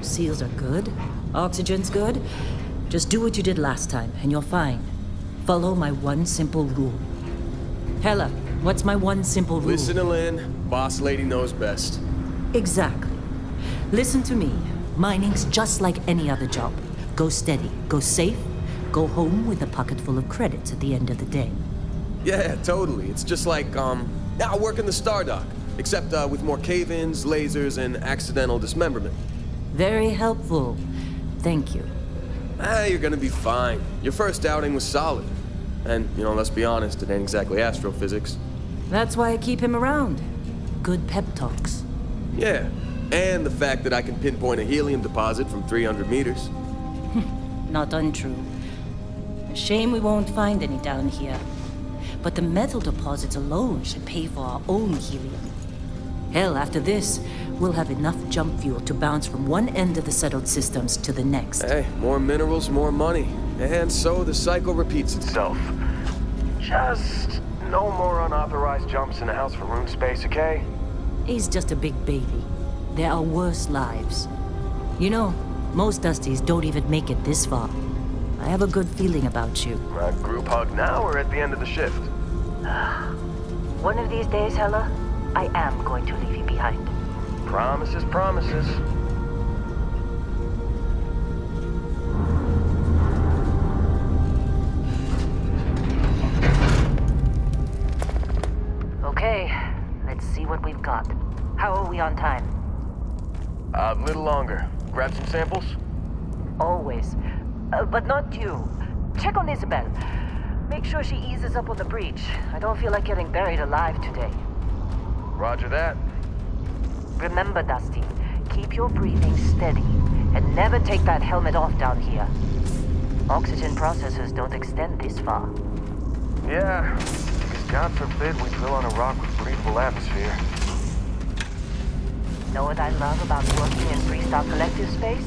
Seals are good. Oxygen's good. Just do what you did last time, and you're fine. Follow my one simple rule. Hella, what's my one simple rule? Listen to Lynn. Boss lady knows best. Exactly. Listen to me. Mining's just like any other job. Go steady, go safe, go home with a pocket full of credits at the end of the day. Yeah, totally. It's just like, I work in the Stardock. Except, with more cave-ins, lasers, and accidental dismemberment. Very helpful. Thank you. You're gonna be fine. Your first outing was solid. And, let's be honest, it ain't exactly astrophysics. That's why I keep him around. Good pep talks. Yeah, and the fact that I can pinpoint a helium deposit from 300 meters. Not untrue. A shame we won't find any down here. But the metal deposits alone should pay for our own helium. Hell, after this, we'll have enough jump fuel to bounce from one end of the settled systems to the next. Hey, more minerals, more money. And so the cycle repeats itself. Just no more unauthorized jumps in the house for room space, okay? He's just a big baby. There are worse lives. Most Dusties don't even make it this far. I have a good feeling about you. A group hug now or at the end of the shift? One of these days, Hella, I am going to leave you behind. Promises, promises. Okay, let's see what we've got. How are we on time? A little longer. Grab some samples? Always. But not you. Check on Isabel. Make sure she eases up on the breach. I don't feel like getting buried alive today. Roger that. Remember, Dusty, keep your breathing steady and never take that helmet off down here. Oxygen processors don't extend this far. Yeah, because God forbid we drill on a rock with breathable atmosphere. Know what I love about working in Freestyle Collective space?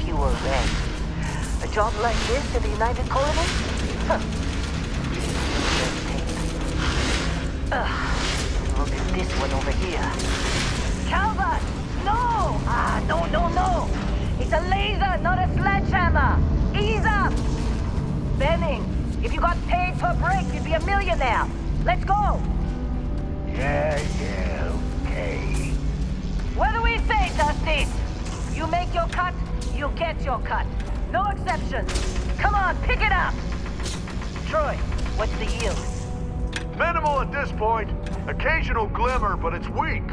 Fewer reds. A job like this in the United Colonies? Huh. Look at this one over here. Calvert! No! No! It's a laser, not a sledgehammer! Ease up! Benning, if you got paid per break, you'd be a millionaire. Let's go! Yeah, okay. What do we say, Dusty? You make your cut, you get your cut. No exceptions. Come on, pick it up! Troy, what's the yield? Minimal at this point. Occasional glimmer, but it's weak.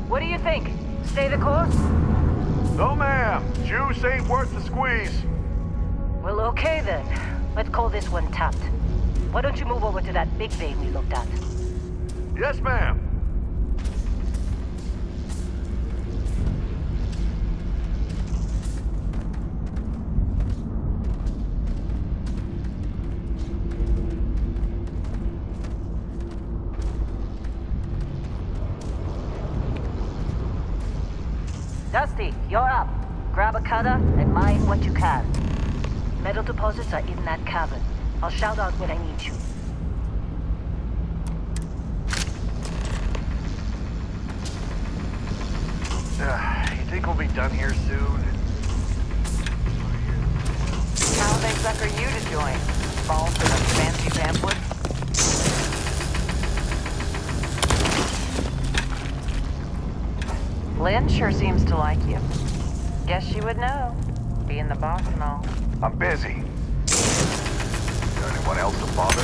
What do you think? Stay the course? No, ma'am. Juice ain't worth the squeeze. Well, okay then. Let's call this one tapped. Why don't you move over to that big vein we looked at? Yes, ma'am. Dusty, you're up. Grab a cutter and mine what you can. Metal deposits are in that cavern. I'll shout out when I need you. You think we'll be done here soon? How they sucker you to join? Fall for the fancy pamphlet? Lynn sure seems to like you. Guess she would know, being the boss and all. I'm busy. Is there anyone else to bother?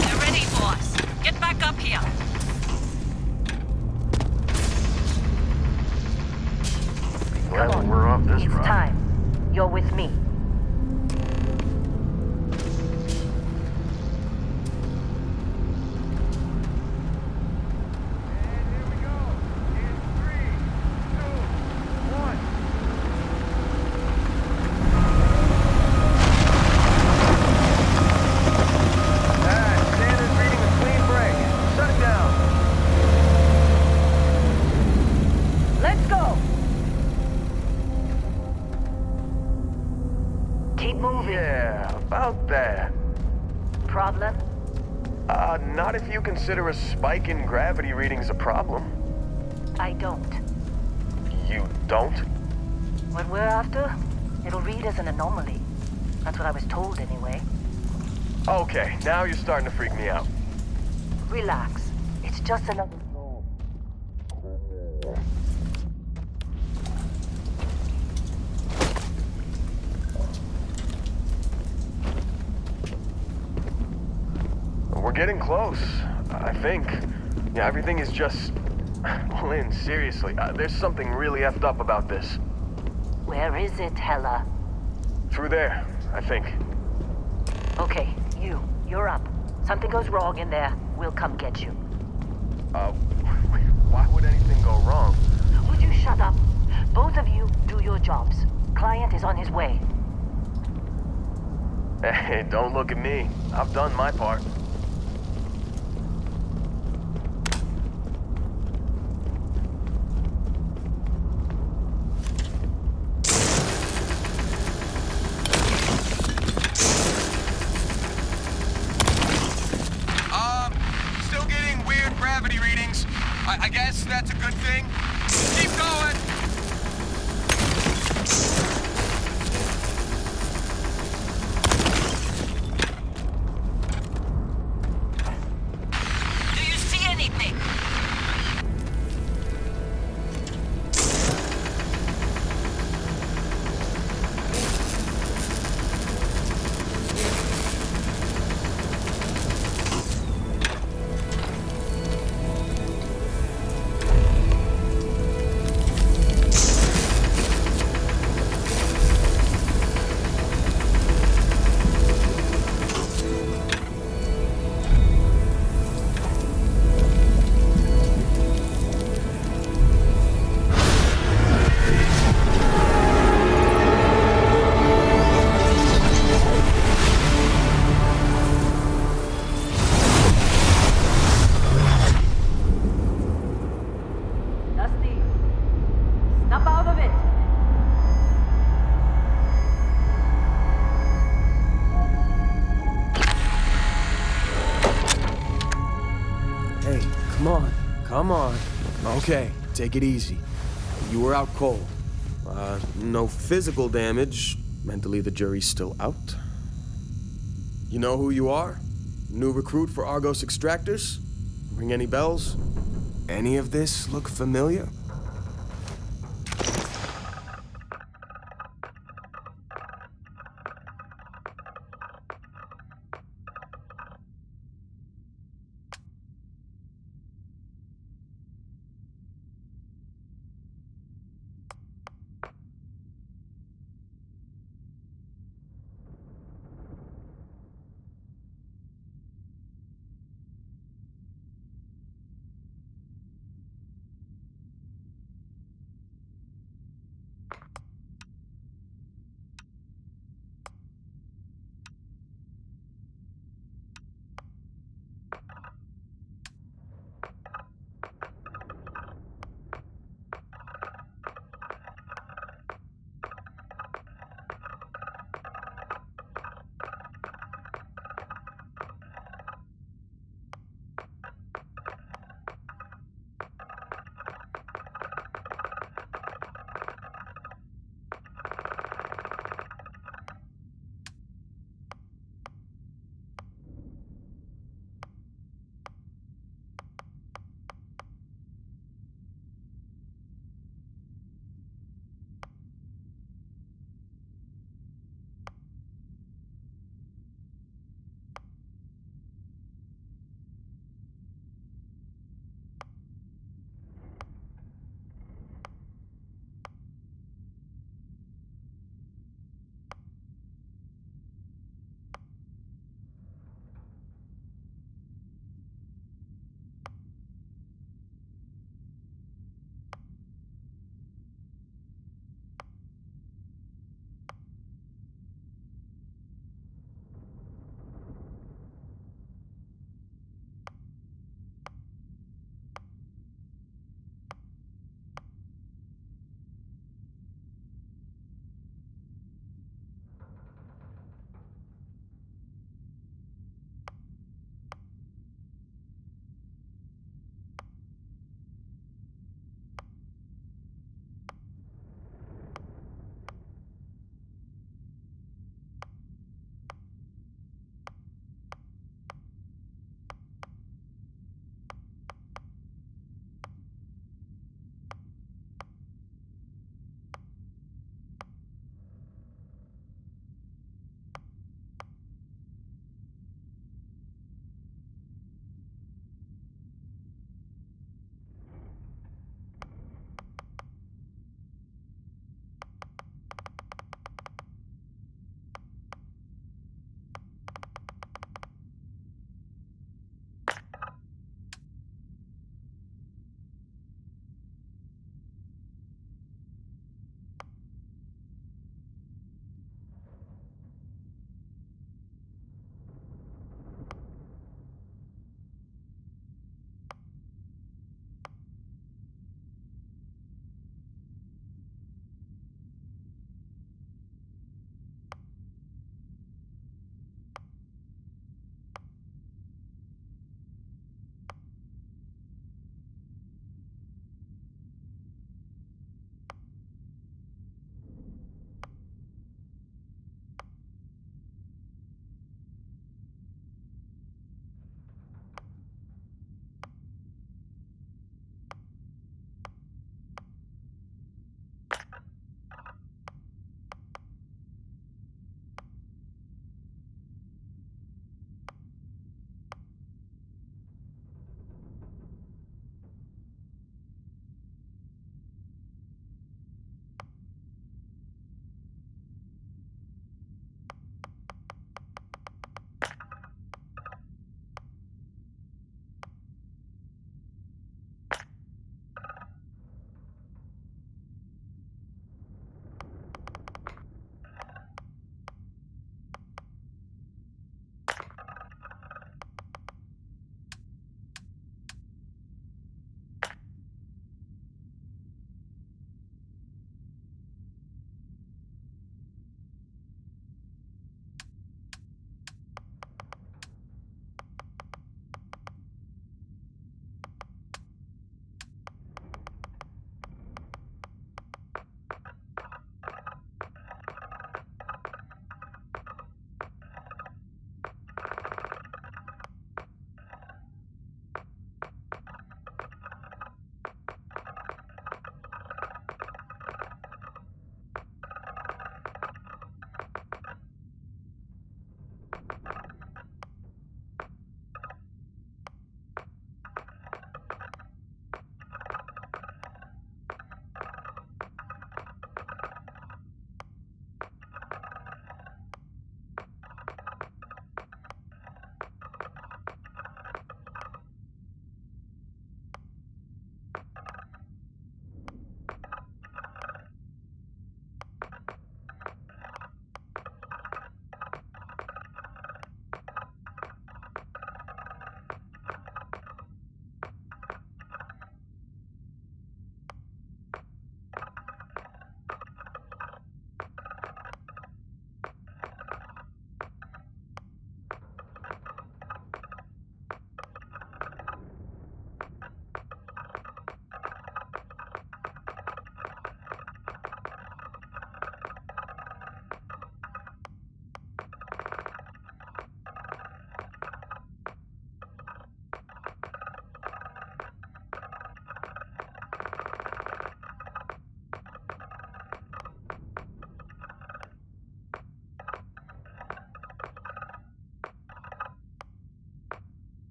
They're ready for us. Get back up here. Come on. We're off this It's run. time. You're with me. Let's go! Keep moving. Yeah, about that. Problem? Not if you consider a spike in gravity readings a problem. I don't. You don't? What we're after, it'll read as an anomaly. That's what I was told anyway. Okay, now you're starting to freak me out. Relax. It's just another... We're getting close, I think. Yeah, everything is just... Lynn, seriously, there's something really effed up about this. Where is it, Hella? Through there, I think. Okay, you're up. Something goes wrong in there, we'll come get you. Why would anything go wrong? Would you shut up? Both of you do your jobs. Client is on his way. Hey, don't look at me. I've done my part. Still getting weird gravity readings. I guess that's a good thing. Keep going! Do you see anything? Dusty, snap out of it! Hey, come on. Come on. Okay, take it easy. You were out cold. No physical damage. Mentally, the jury's still out. You know who you are? New recruit for Argos Extractors? Ring any bells? Any of this look familiar?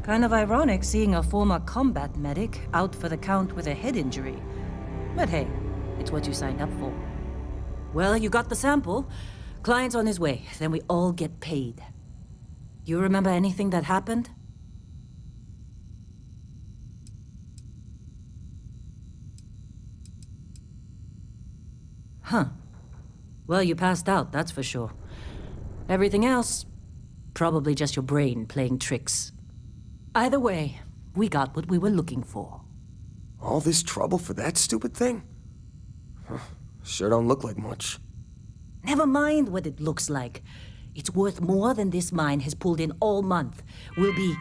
Kind of ironic seeing a former combat medic out for the count with a head injury. But hey, it's what you signed up for. Well, you got the sample. Client's on his way, then we all get paid. You remember anything that happened? Huh. Well, you passed out, that's for sure. Everything else, probably just your brain playing tricks. Either way, we got what we were looking for. All this trouble for that stupid thing? Huh, sure don't look like much. Never mind what it looks like. It's worth more than this mine has pulled in all month. We'll be...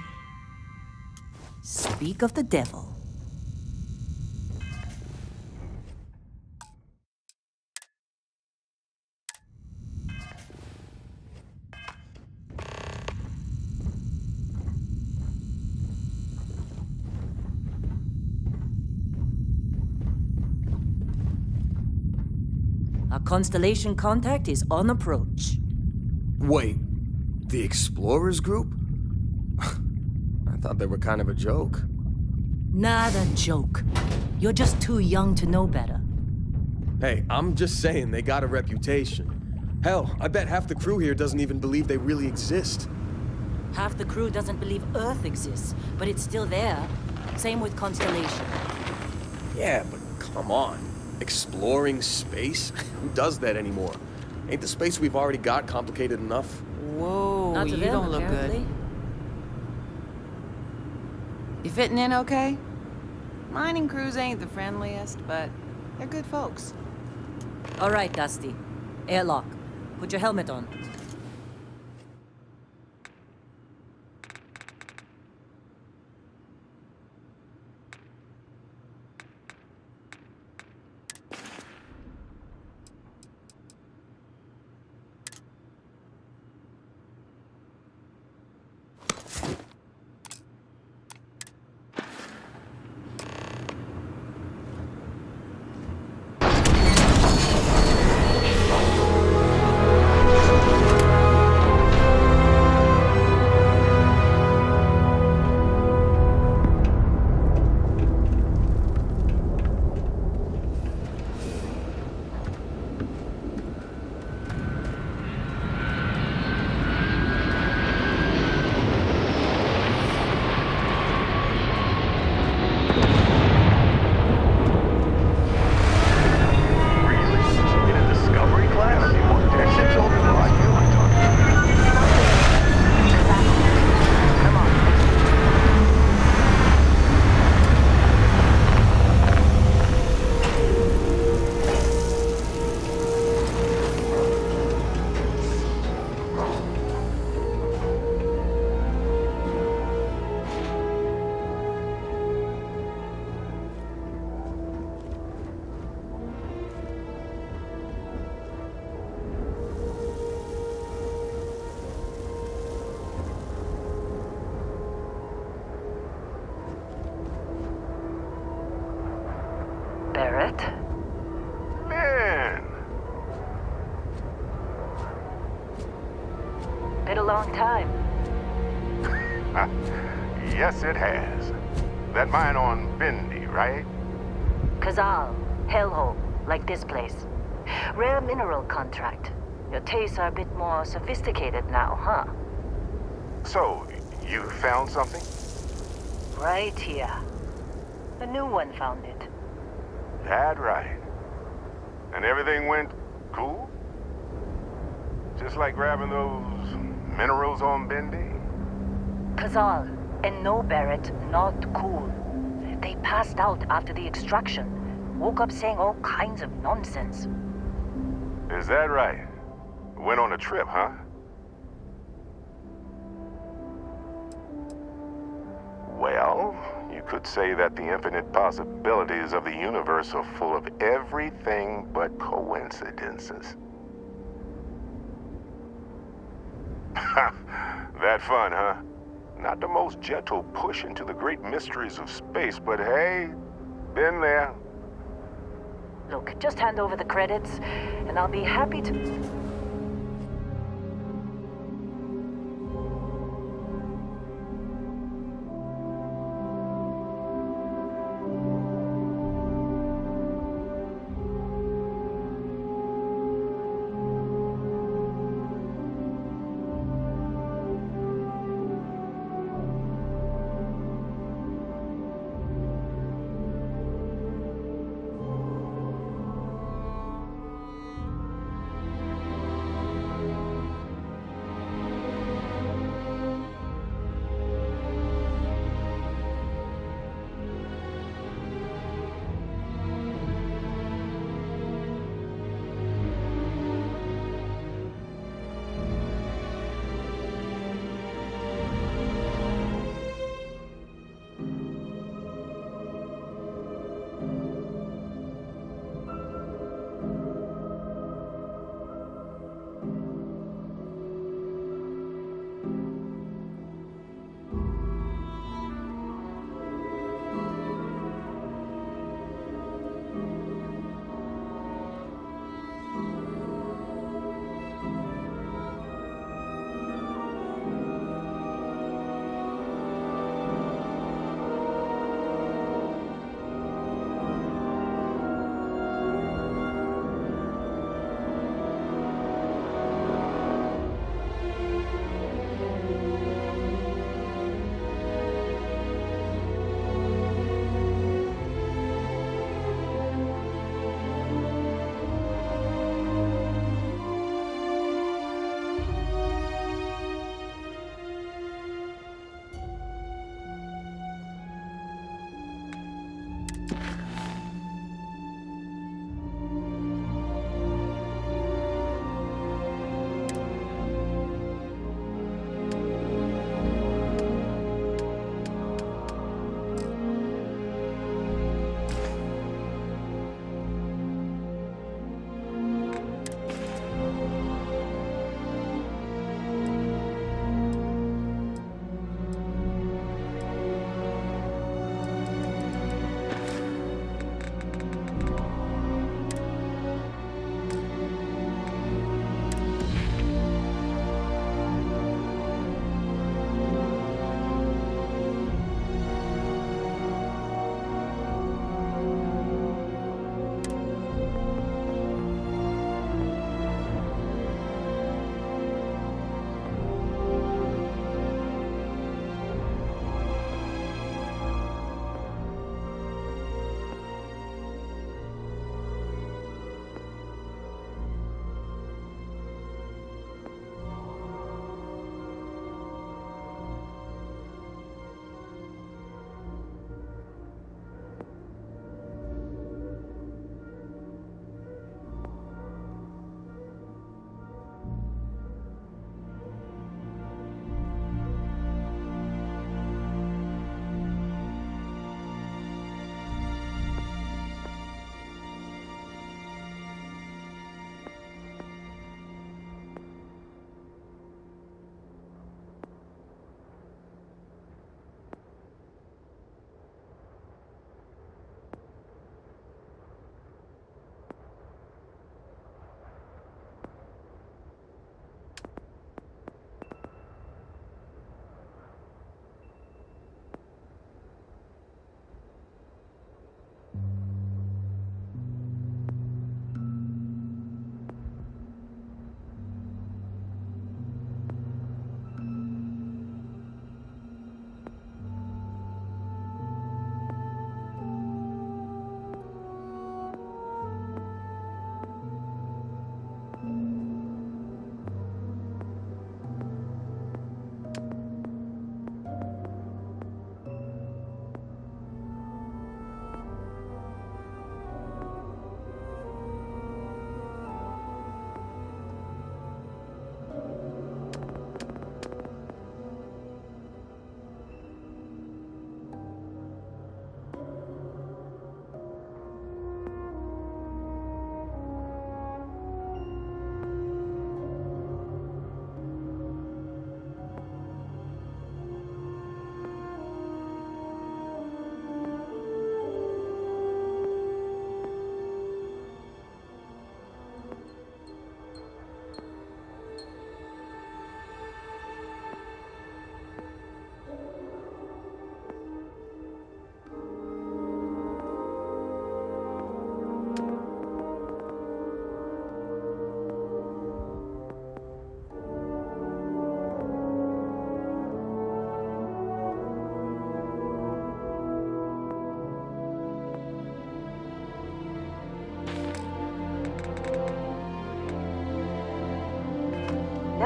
Speak of the devil. Our Constellation contact is on approach. Wait, the Explorers group? I thought they were kind of a joke. Not a joke. You're just too young to know better. Hey, I'm just saying they got a reputation. Hell, I bet half the crew here doesn't even believe they really exist. Half the crew doesn't believe Earth exists, but it's still there. Same with Constellation. Yeah, but come on. Exploring space? Who does that anymore? Ain't the space we've already got complicated enough? Whoa, Not to you them, don't look apparently. good. You fitting in okay? Mining crews ain't the friendliest, but they're good folks. All right, Dusty. Airlock. Put your helmet on. Barrett? Man, Been a long time. yes it has. That mine on Bindi, right? Kazal, hellhole, like this place. Rare mineral contract. Your tastes are a bit more sophisticated now, huh? So, you found something? Right here. A new one found it. That right. And everything went cool? Just like grabbing those minerals on Bindi? Kazal, and no Barrett, not cool. They passed out after the extraction. Woke up saying all kinds of nonsense. Is that right? Went on a trip, huh? Well, you could say that the infinite possibilities of the universe are full of everything but coincidences. That fun, huh? Not the most gentle push into the great mysteries of space, but hey, been there. Look, just hand over the credits, and I'll be happy to...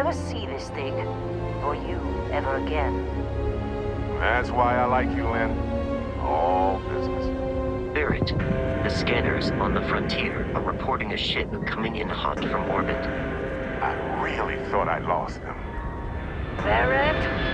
never see this thing, or you, ever again. That's why I like you, Lynn. All business. Barrett, the scanners on the frontier are reporting a ship coming in hot from orbit. I really thought I lost them. Barrett?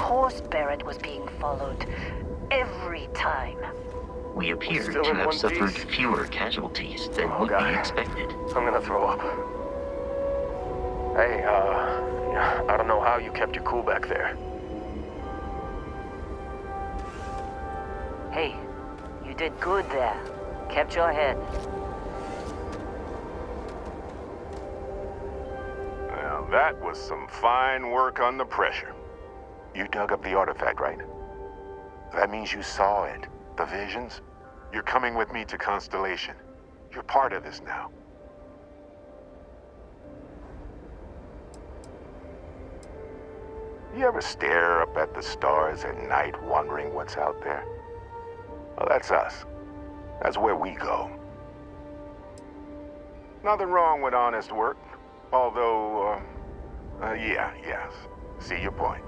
course Barrett was being followed. Every time. We appear Still to in have one suffered piece? fewer casualties than Oh, would God. be expected. I'm gonna throw up. Hey, I don't know how you kept your cool back there. Hey, you did good there. Kept your head. Now, that was some fine work under pressure. You dug up the artifact, right? That means you saw it. The visions? You're coming with me to Constellation. You're part of this now. You ever stare up at the stars at night wondering what's out there? Well, that's us. That's where we go. Nothing wrong with honest work. Although, yes. See your point.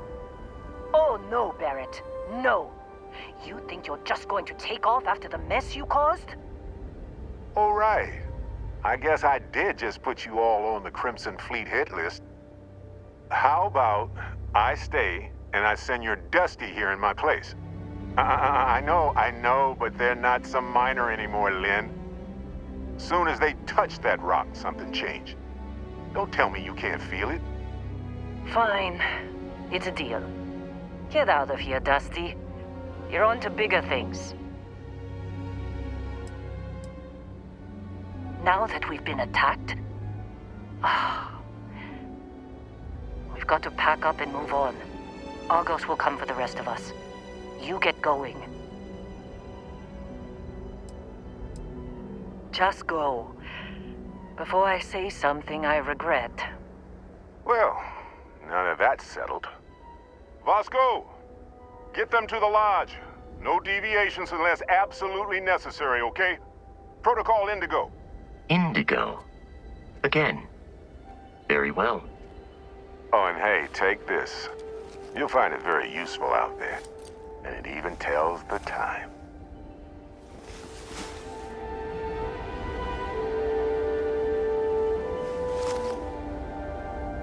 Oh, no, Barrett. No. You think you're just going to take off after the mess you caused? Oh, right. I guess I did just put you all on the Crimson Fleet hit list. How about I stay and I send your Dusty here in my place? I know, but they're not some miner anymore, Lynn. Soon as they touch that rock, something changed. Don't tell me you can't feel it. Fine. It's a deal. Get out of here, Dusty. You're on to bigger things. Now that we've been attacked, we've got to pack up and move on. Argos will come for the rest of us. You get going. Just go. Before I say something I regret. Well, now that that's settled. Vasco, get them to the lodge. No deviations unless absolutely necessary, okay? Protocol Indigo. Indigo. Again. Very well. Oh, and hey, take this. You'll find it very useful out there. And it even tells the time.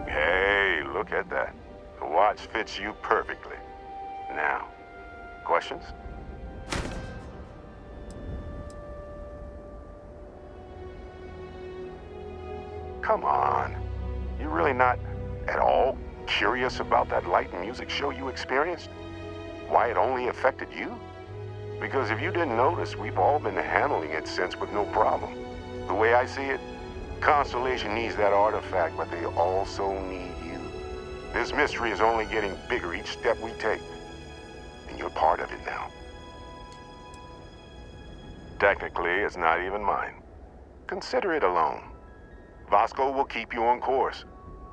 Hey, look at that. The watch fits you perfectly. Now, questions? Come on. You really not at all curious about that light and music show you experienced? Why it only affected you? Because if you didn't notice, we've all been handling it since with no problem. The way I see it, Constellation needs that artifact, but they also need you. This mystery is only getting bigger each step we take. And you're part of it now. Technically, it's not even mine. Consider it alone. Vasco will keep you on course.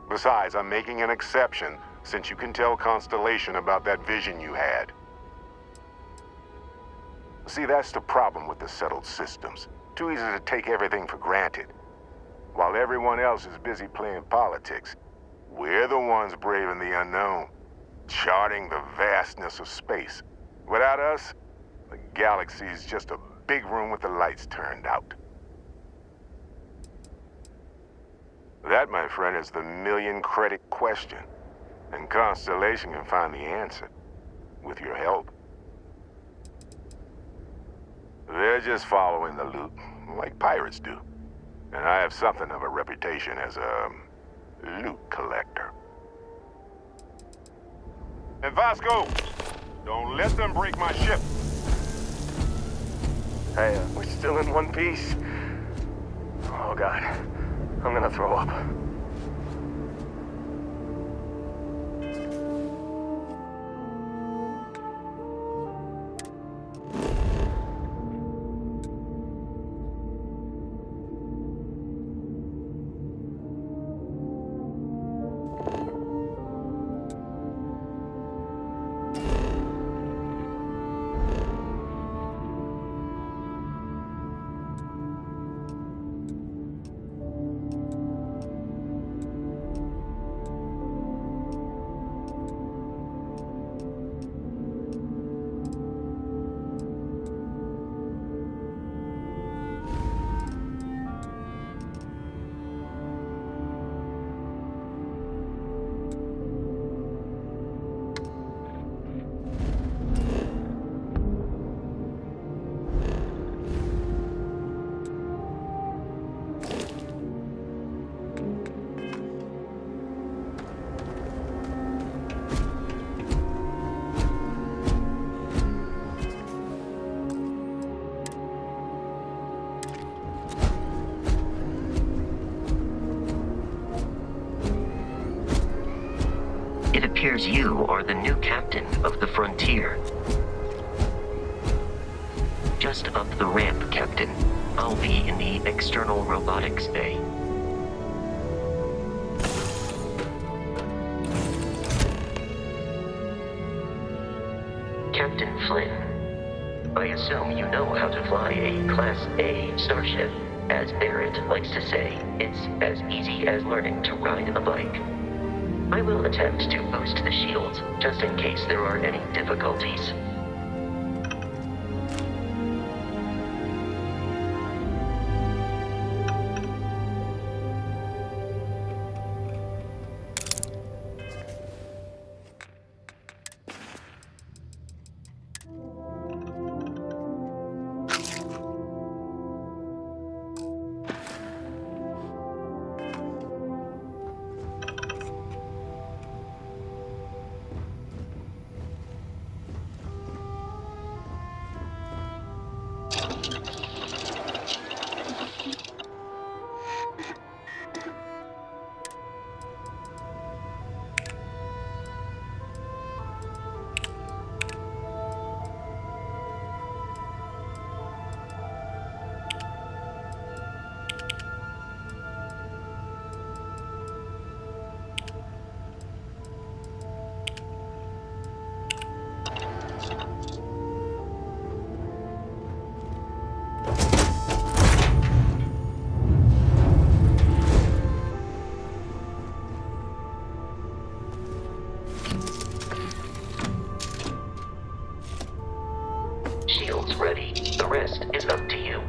Besides, I'm making an exception since you can tell Constellation about that vision you had. See, that's the problem with the settled systems. Too easy to take everything for granted. While everyone else is busy playing politics, we're the ones braving the unknown, charting the vastness of space. Without us, the galaxy's just a big room with the lights turned out. That, my friend, is the million-credit question. And Constellation can find the answer. With your help. They're just following the loot, like pirates do. And I have something of a reputation as a loot collector. And Vasco, don't let them break my ship. Hey, we're still in one piece. Oh, God. I'm gonna throw up. appears you are the new captain of the Frontier. Just up the ramp, Captain. I'll be in the external robotics bay. Captain Flynn, I assume you know how to fly a Class A starship. As Barrett likes to say, it's as easy as learning to ride a bike. I will attempt to boost the shields, just in case there are any difficulties. Shields ready. The rest is up to you.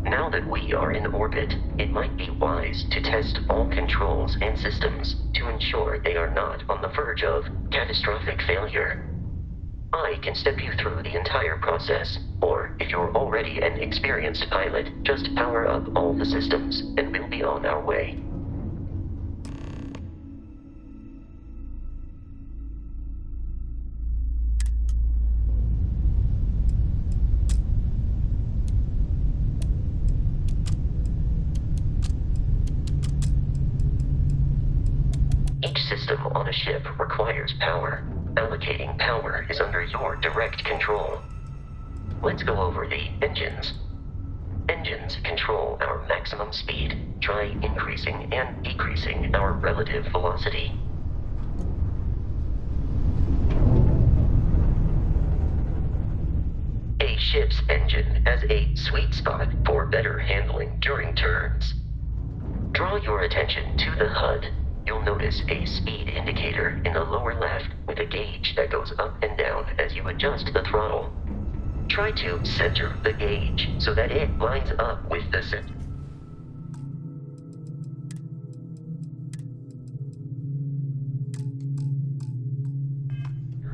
Now that we are in orbit, it might be wise to test all controls and systems to ensure they are not on the verge of catastrophic failure. I can step you through the entire process, or if you're already an experienced pilot, just power up all the systems and we'll be on our way. Each system on a ship requires power. Allocating power is under your direct control. Let's go over the engines. Engines control our maximum speed. Try increasing and decreasing our relative velocity. A ship's engine has a sweet spot for better handling during turns. Draw your attention to the HUD. You'll notice a speed indicator in the lower left with a gauge that goes up and down as you adjust the throttle. Try to center the gauge so that it lines up with the center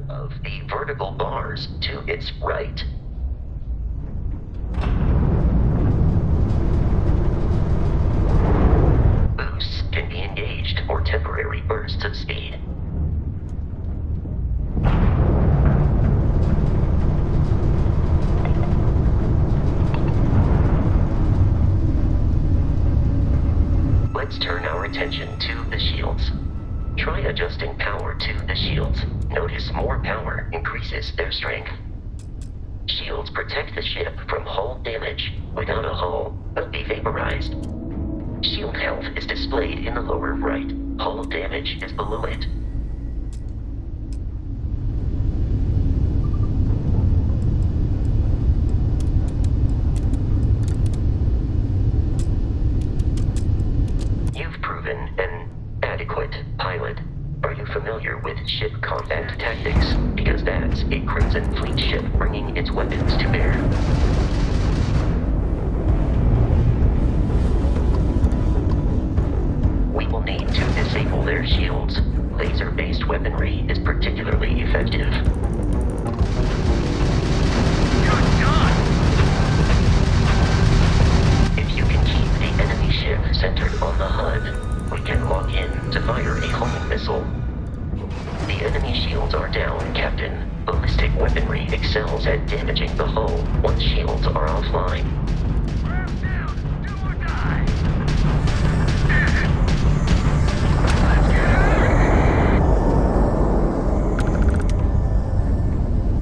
of the vertical bars to its right. Boosts can be engaged for temporary bursts of speed. Let's turn our attention to the shields. Try adjusting power to the shields. Notice more power increases their strength. Shields protect the ship from hull damage. Without a hull, they'll be vaporized. Shield health is displayed in the lower right. Hull damage is below it. You've proven an adequate pilot. Are you familiar with ship combat tactics? Because that's a Crimson Fleet ship bringing its weapons to bear. active. Good God! If you can keep the enemy ship centered on the HUD, we can lock in to fire a homing missile. The enemy shields are down, Captain. Ballistic weaponry excels at damaging the hull once shields are offline. Ramp down! Do or die!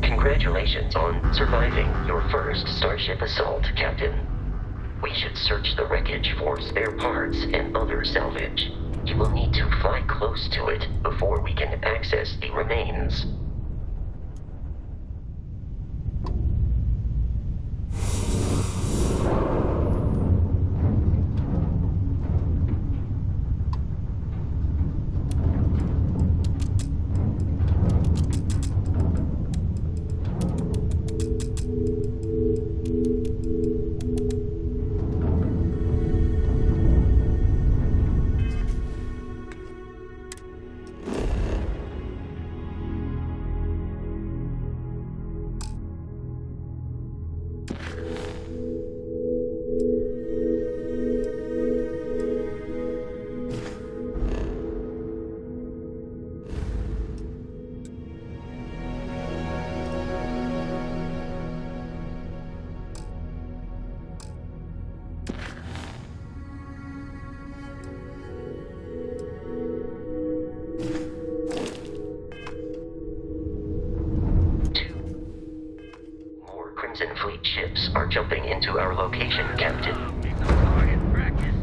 Congratulations on surviving your first Starship assault, Captain. We should search the wreckage for spare parts and other salvage. You will need to fly close to it before we can access the remains. Crimson Fleet ships are jumping into our location, Captain. Target practice.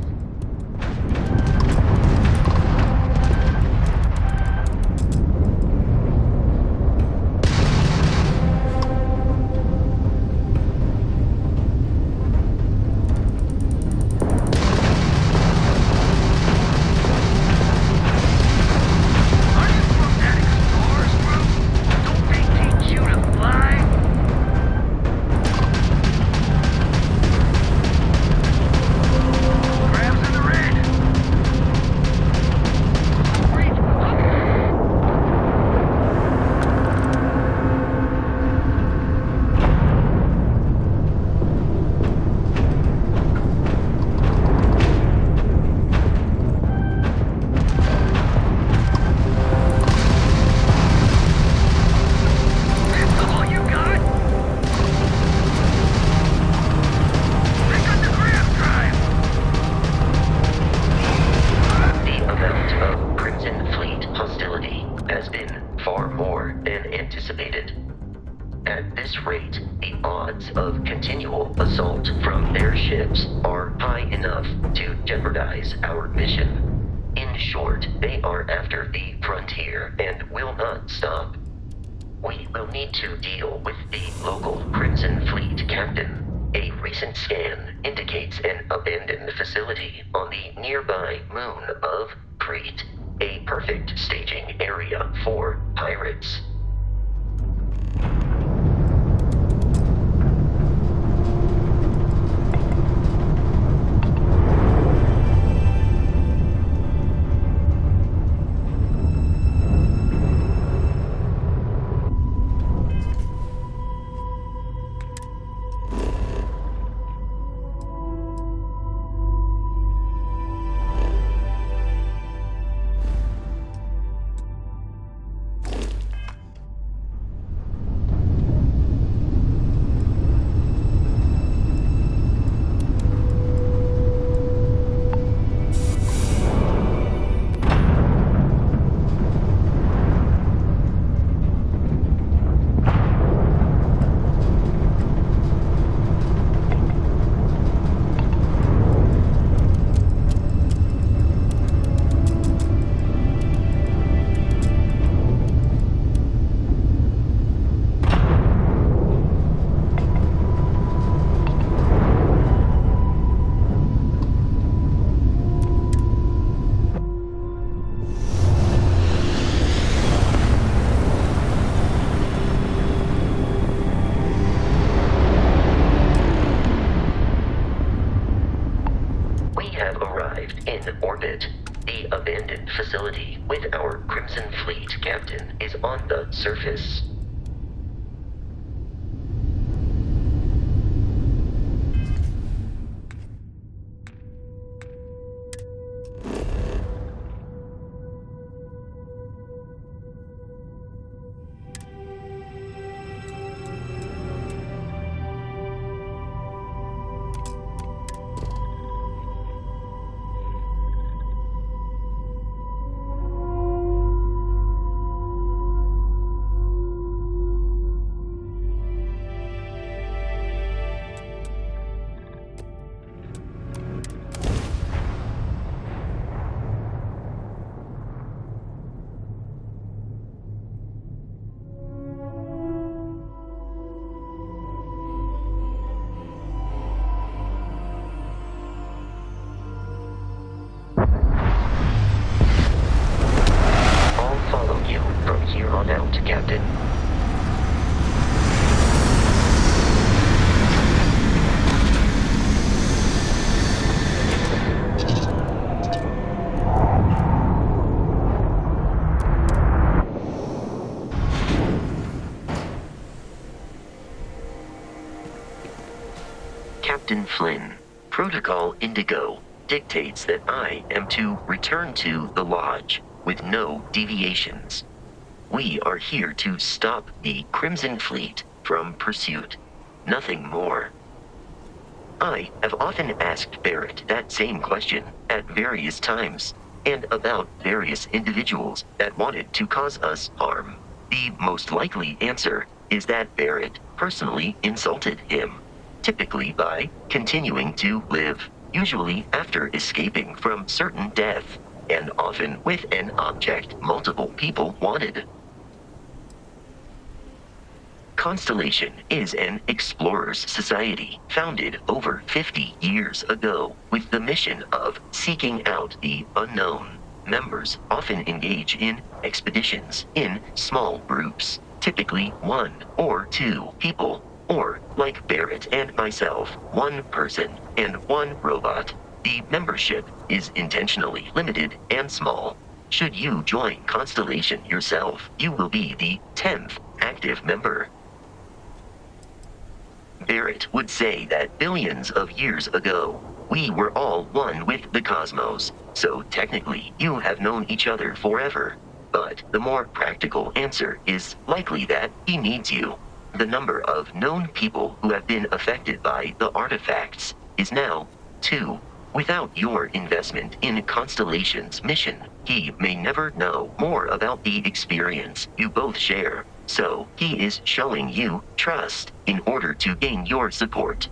Are you from that explorers group? Don't they teach you to fly? Crabs in the red. That's all you got? Pick up the crab drive. The amount of Crimson Fleet hostility has been far more than anticipated. At this rate, the odds of continual assault from their ships are high enough to jeopardize our mission. In short, they are after the frontier and will not stop. We will need to deal with the local Crimson Fleet captain. A recent scan indicates an abandoned facility on the nearby moon of Crete, a perfect staging area for pirates. In orbit, the abandoned facility with our Crimson Fleet captain is is on the surface. Captain. Captain Flynn, Protocol Indigo dictates that I am to return to the Lodge with no deviations. We are here to stop the Crimson Fleet from pursuit. Nothing more. I have often asked Barrett that same question at various times, and about various individuals that wanted to cause us harm. The most likely answer is that Barrett personally insulted him, typically by continuing to live, usually after escaping from certain death, and often with an object multiple people wanted. Constellation is an explorers society founded over 50 years ago with the mission of seeking out the unknown. Members often engage in expeditions in small groups, typically 1 or 2 people, or, like Barrett and myself, 1 person and 1 robot. The membership is intentionally limited and small. Should you join Constellation yourself, you will be the 10th active member. Barrett would say that billions of years ago, we were all one with the cosmos, so technically you have known each other forever. But the more practical answer is likely that he needs you. The number of known people who have been affected by the artifacts is now 2. Without your investment in Constellation's mission, he may never know more about the experience you both share. So, he is showing you trust in order to gain your support.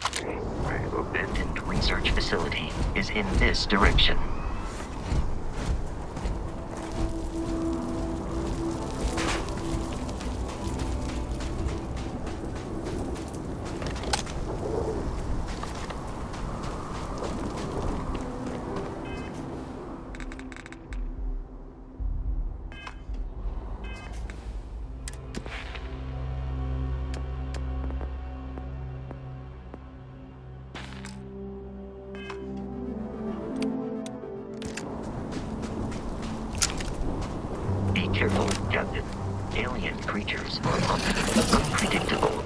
The abandoned research facility is in this direction. Careful, Captain. Alien creatures are often unpredictable.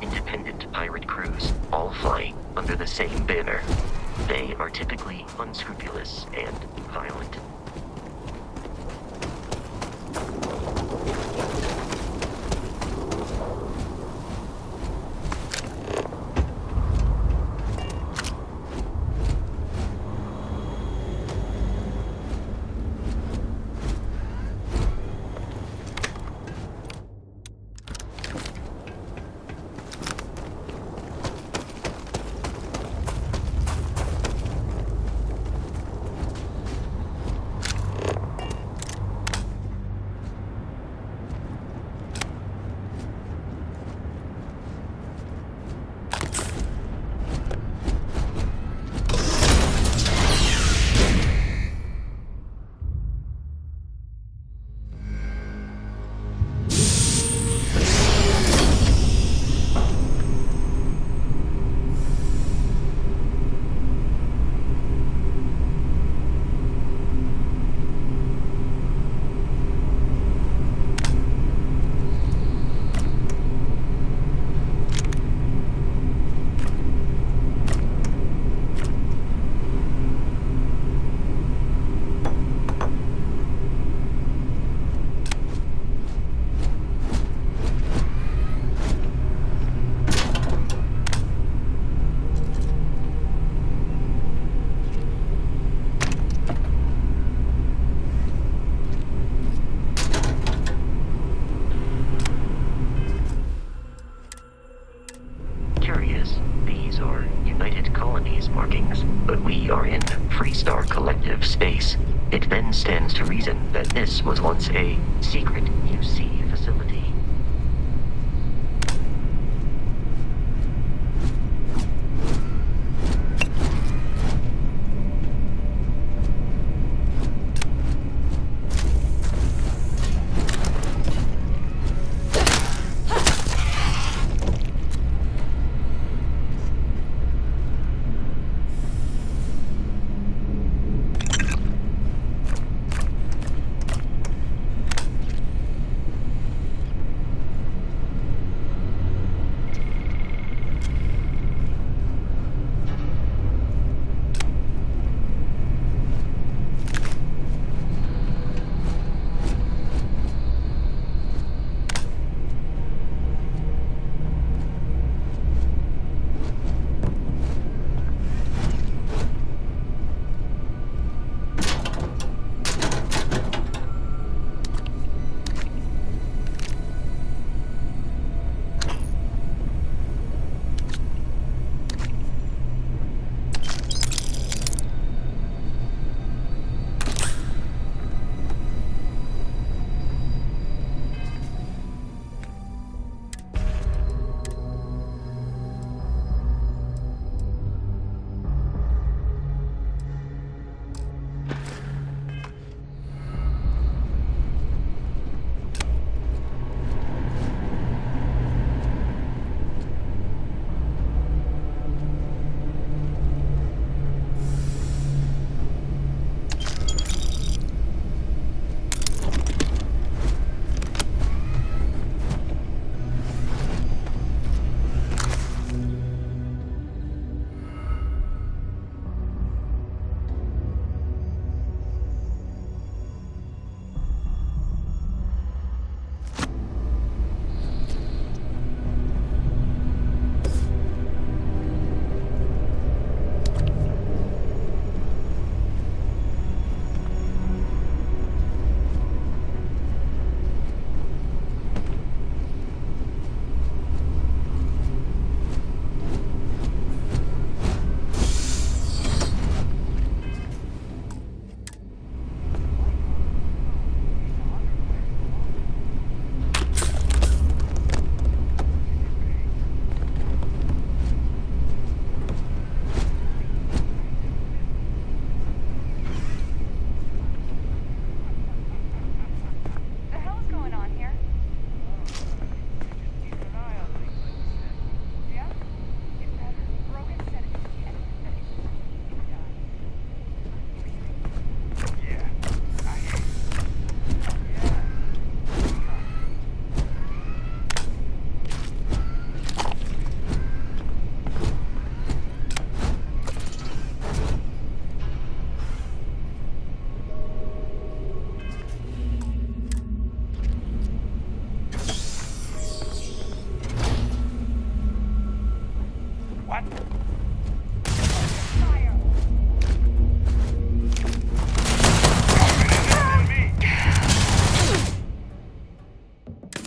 independent pirate crews, all flying under the same banner. They are typically unscrupulous and violent. But we are in Freestar Collective space. It then stands to reason that this was once a secret UC facility.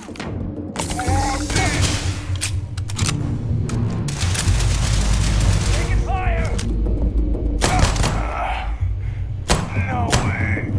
Taking fire! No way!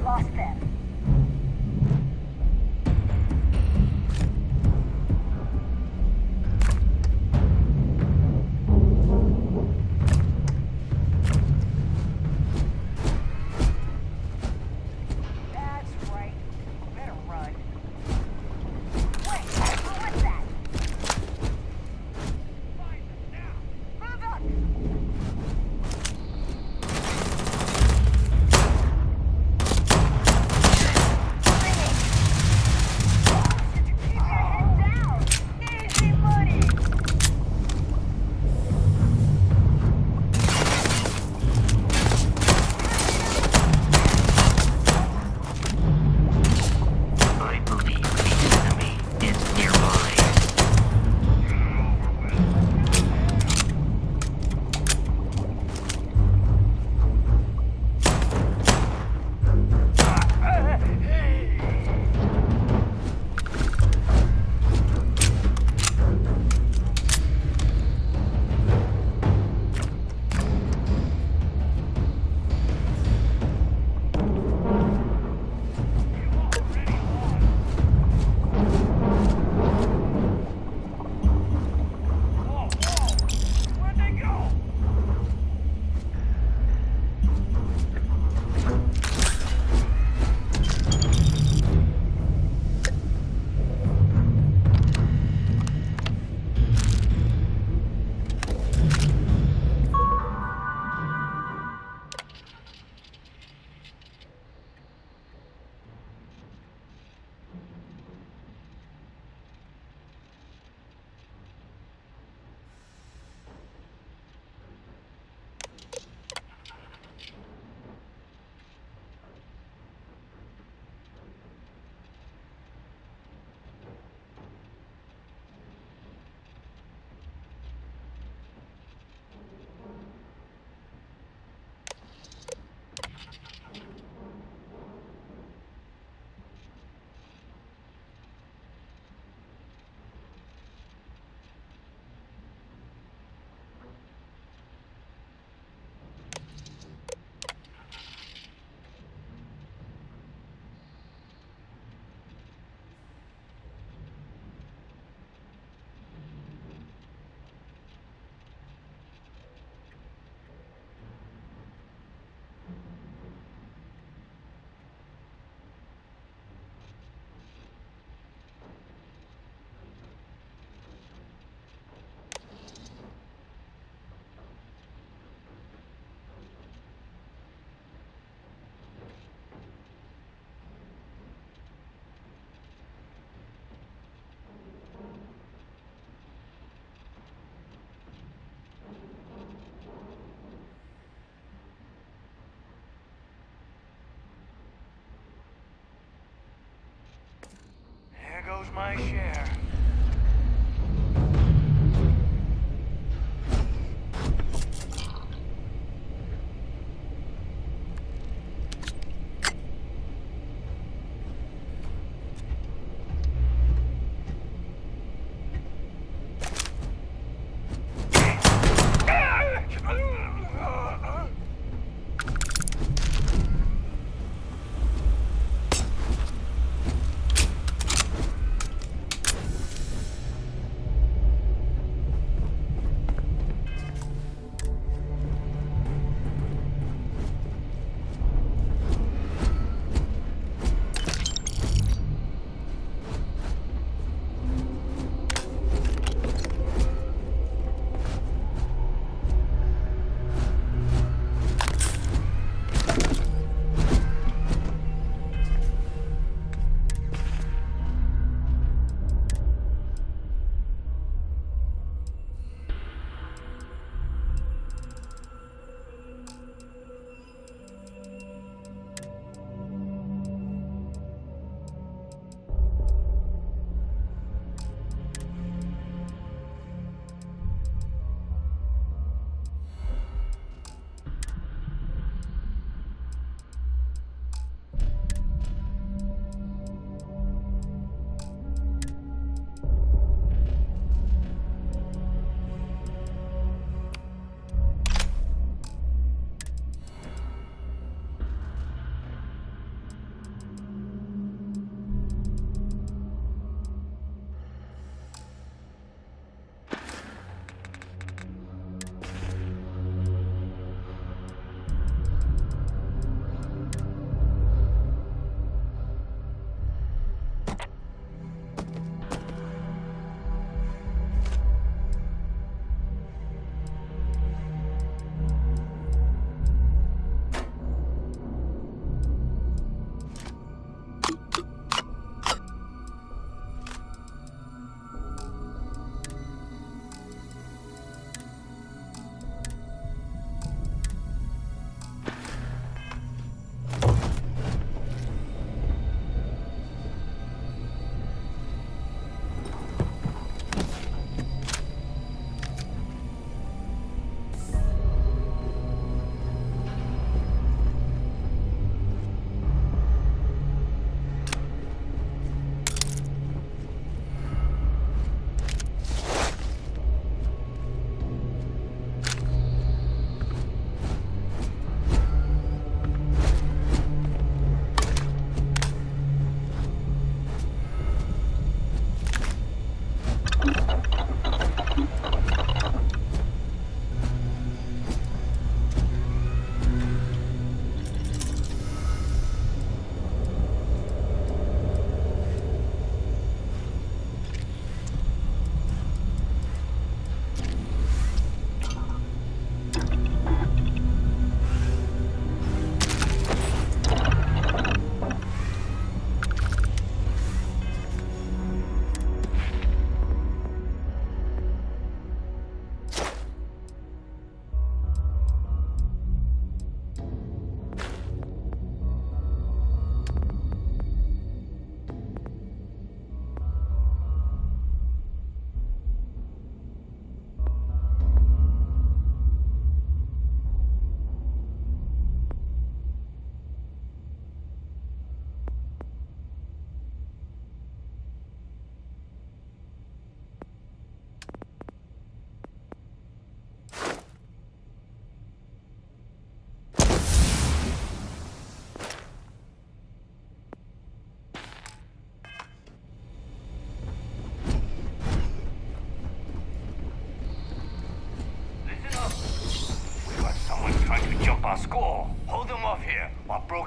lost them. That's right. Better run. Wait, who was that? Find them now. Move up! I believe the enemy is nearby. Where'd they go? There goes my share.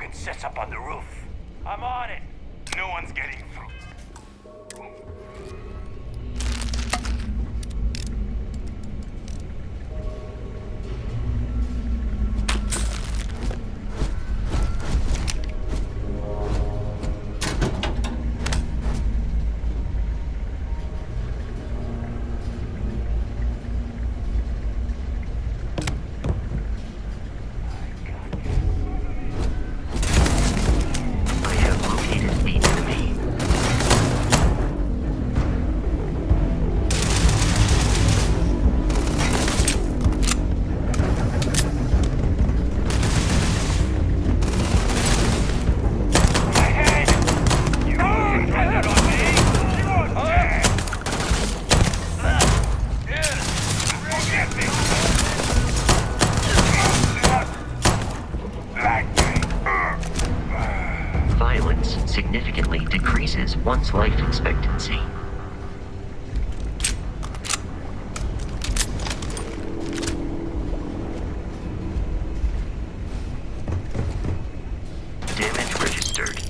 can set up on the roof. I'm on it. No one's getting through. I have located the enemy. Violence significantly decreases one's life expectancy. Damage registered.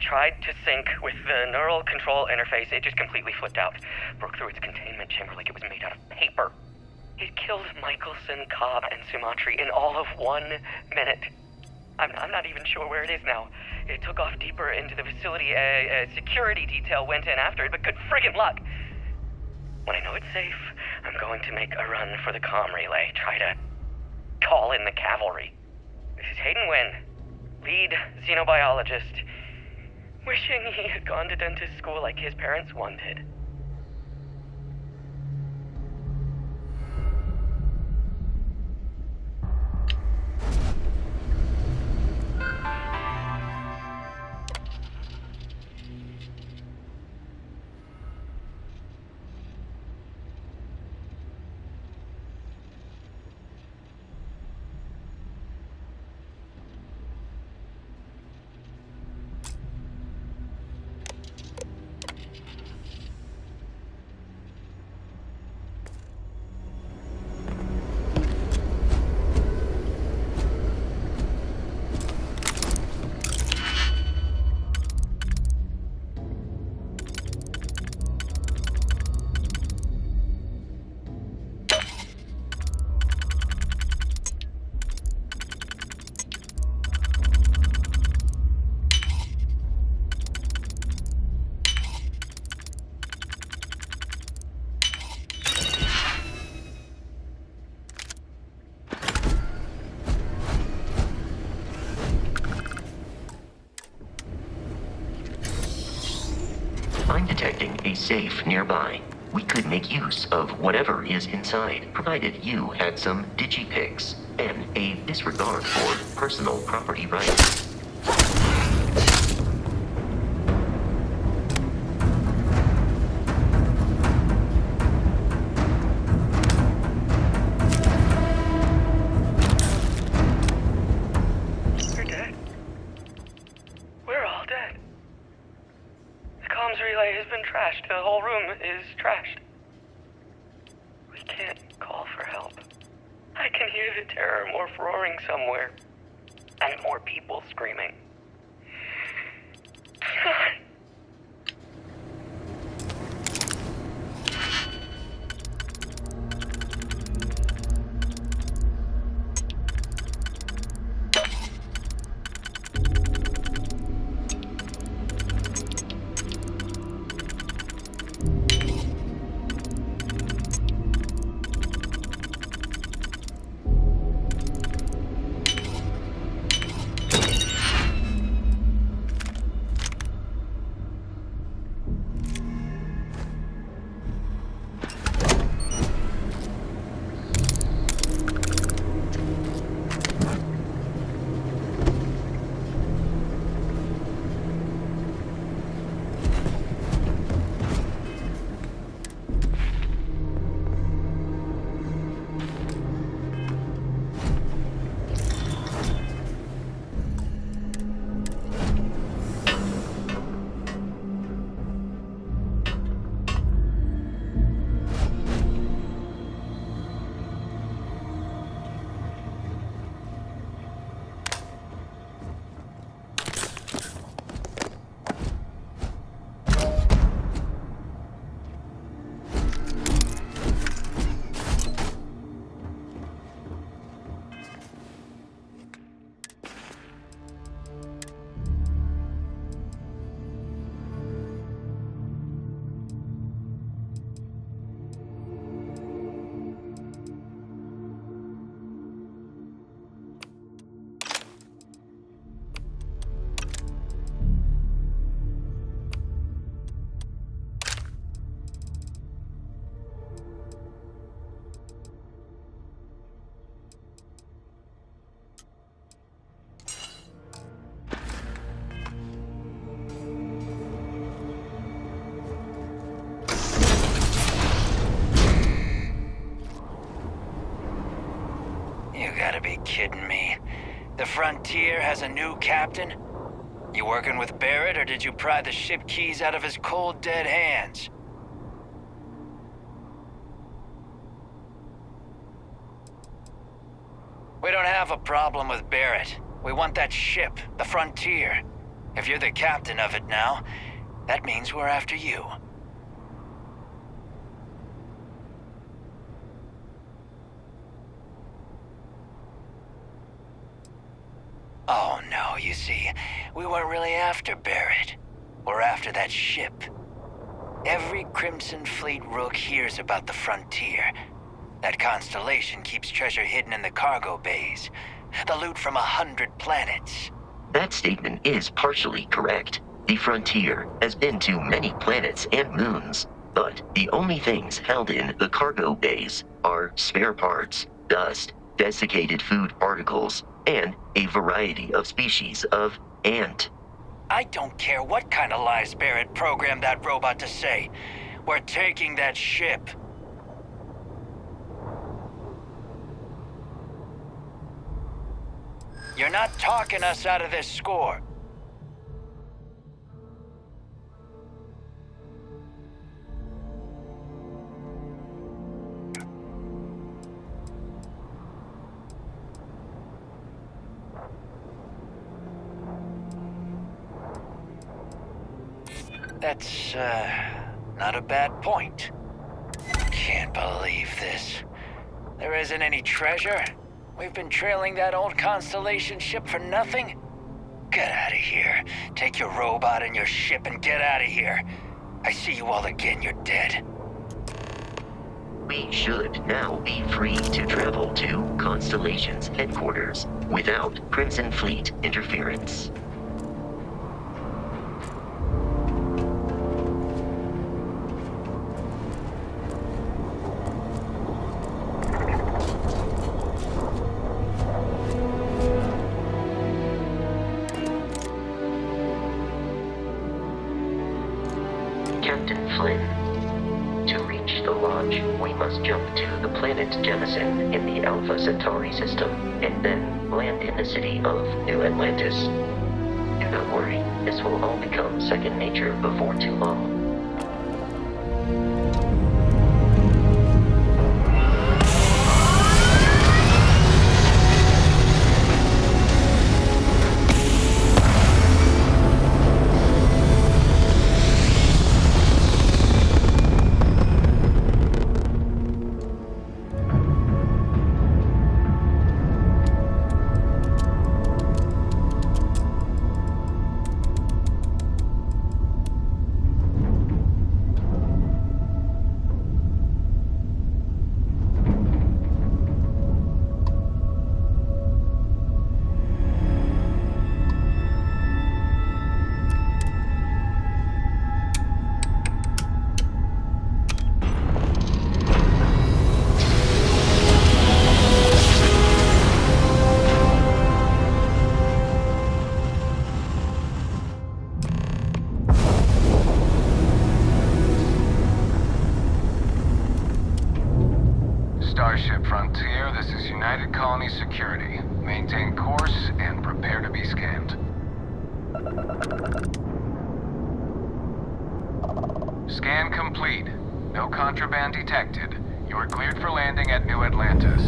tried to sync with the neural control interface. It just completely flipped out. Broke through its containment chamber like it was made out of paper. It killed Michelson, Cobb, and Sumatri in all of 1 minute. I'm not even sure where it is now. It took off deeper into the facility. A security detail went in after it, but good friggin' luck. When I know it's safe, I'm going to make a run for the comm relay. Try to call in the cavalry. This is Hayden Wynn, lead xenobiologist. Wishing he had gone to dentist school like his parents wanted. I'm detecting a safe nearby. We could make use of whatever is inside, provided you had some digipics and a disregard for personal property rights. You're dead. We're all dead. The comms relay has been trashed. The whole room is trashed. We can't call for help. I can hear the terror morph roaring somewhere. And more people screaming. God. You gotta be kidding me. The Frontier has a new captain? You working with Barrett, or did you pry the ship keys out of his cold, dead hands? We don't have a problem with Barrett. We want that ship, the Frontier. If you're the captain of it now, that means we're after you. Oh no, you see, we weren't really after Barrett. We're after that ship. Every Crimson Fleet rook hears about the Frontier. That constellation keeps treasure hidden in the cargo bays. The loot from 100 planets. That statement is partially correct. The Frontier has been to many planets and moons, but the only things held in the cargo bays are spare parts, dust, desiccated food particles, and a variety of species of ant. I don't care what kind of lies Barrett programmed that robot to say. We're taking that ship. You're not talking us out of this score. That's, not a bad point. Can't believe this. There isn't any treasure? We've been trailing that old Constellation ship for nothing? Get out of here. Take your robot and your ship and get out of here. I see you all again, you're dead. We should now be free to travel to Constellation's headquarters without Crimson Fleet interference. Captain Flynn, to reach the Lodge, we must jump to the planet Jemison in the Alpha Centauri system, and then land in the city of New Atlantis. Do not worry, this will all become second nature before too long. Starship Frontier, this is United Colony Security. Maintain course and prepare to be scanned. Scan complete. No contraband detected. You are cleared for landing at New Atlantis.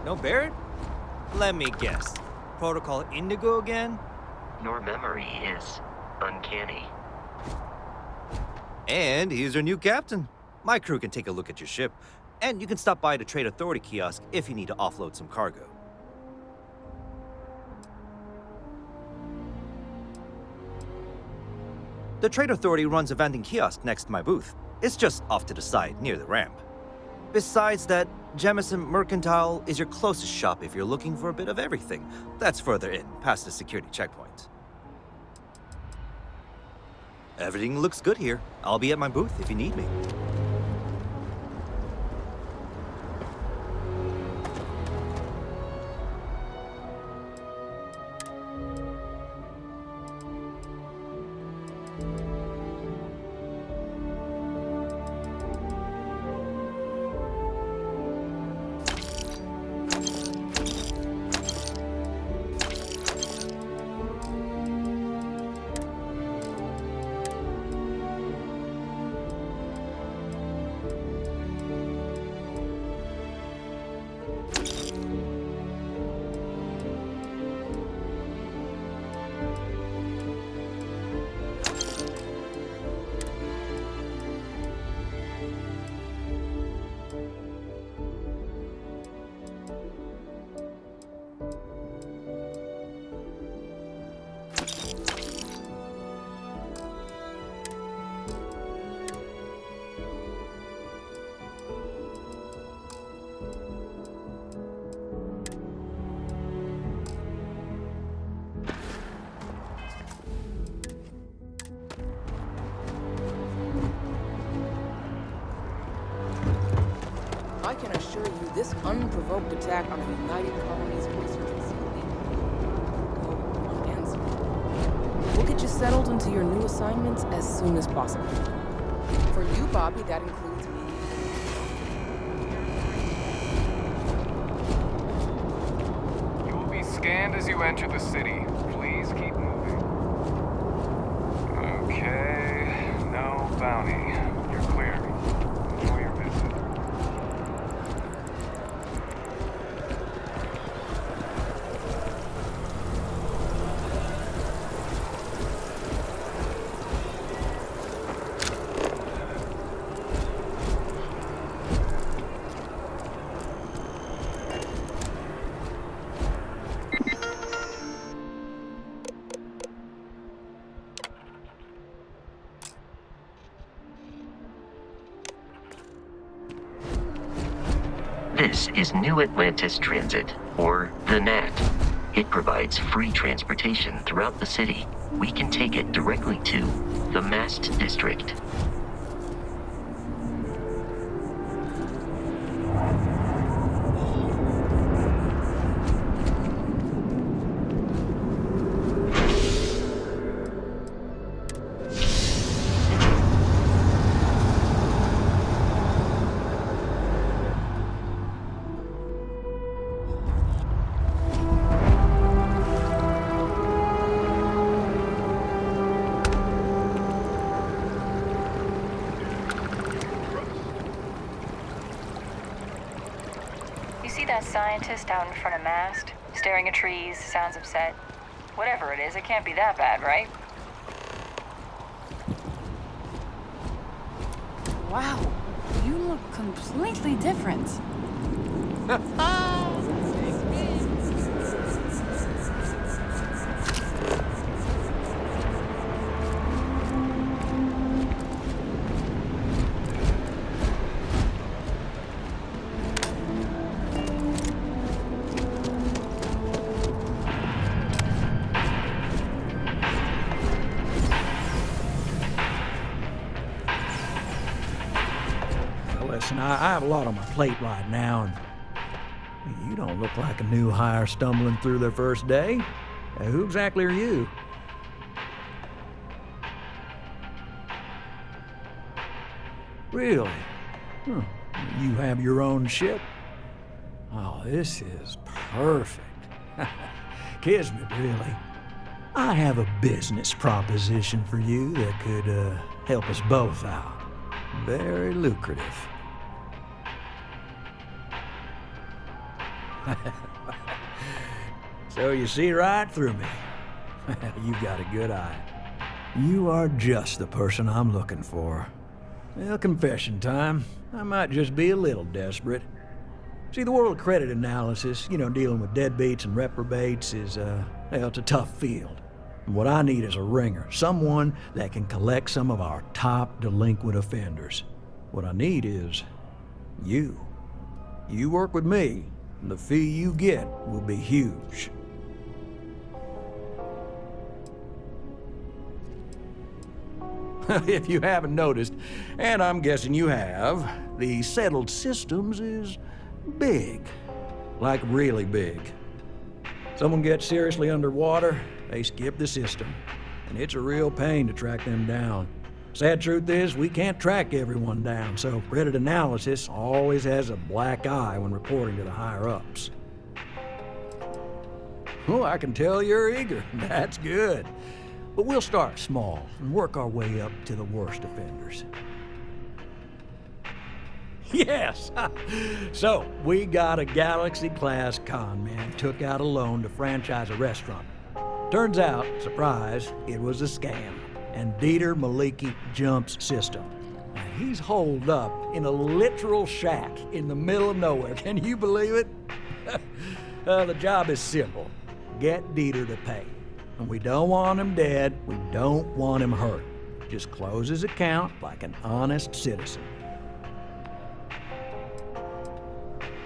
No Barrett? Let me guess. Protocol Indigo again? Your memory is uncanny. And he's your new captain. My crew can take a look at your ship, and you can stop by the Trade Authority kiosk if you need to offload some cargo. The Trade Authority runs a vending kiosk next to my booth. It's just off to the side, near the ramp. Besides that, Jemison Mercantile is your closest shop if you're looking for a bit of everything. That's further in, past the security checkpoint. Everything looks good here. I'll be at my booth if you need me. I can assure you this unprovoked attack on the United Colonies research facility will go unanswered. We'll get you settled into your new assignments as soon as possible. For you, Bobby, that includes me. You will be scanned as you enter the city. Please keep moving. Okay, no bounty. You're clear. Enjoy your visit. This is New Atlantis Transit, or the NAT. It provides free transportation throughout the city. We can take it directly to the Mast District. That scientist out in front of Mast, staring at trees, sounds upset. Whatever it is, it can't be that bad, right? Wow, you look completely different. Listen, I have a lot on my plate right now, and you don't look like a new hire stumbling through their first day. Who exactly are you? Really? Huh. You have your own ship? Oh, this is perfect. Kismet, really. I have a business proposition for you that could help us both out. Very lucrative. So you see right through me. You've got a good eye. You are just the person I'm looking for. Well, confession time. I might just be a little desperate. See, the world of credit analysis, dealing with deadbeats and reprobates is, it's a tough field. And what I need is a ringer, someone that can collect some of our top delinquent offenders. What I need is you. You work with me, and the fee you get will be huge. If you haven't noticed, and I'm guessing you have, the Settled Systems is big. Like really big. Someone gets seriously underwater, they skip the system. And it's a real pain to track them down. Sad truth is, we can't track everyone down, so credit analysis always has a black eye when reporting to the higher-ups. Oh, I can tell you're eager. That's good. But we'll start small and work our way up to the worst offenders. Yes! So, we got a Galaxy-class con man took out a loan to franchise a restaurant. Turns out, surprise, it was a scam. And Dieter Maliki jumps system. Now, he's holed up in a literal shack in the middle of nowhere. Can you believe it? The job is simple. Get Dieter to pay. And we don't want him dead, we don't want him hurt. Just close his account like an honest citizen.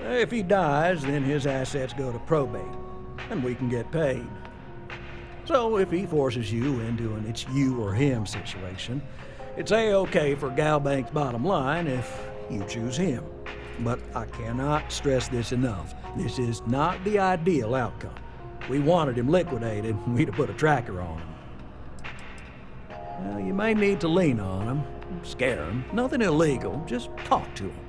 If he dies, then his assets go to probate, and we can get paid. So if he forces you into an it's you or him situation, it's A-okay for Galbank's bottom line if you choose him. But I cannot stress this enough. This is not the ideal outcome. We wanted him liquidated, we'd have put a tracker on him. Well, you may need to lean on him, scare him. Nothing illegal, just talk to him.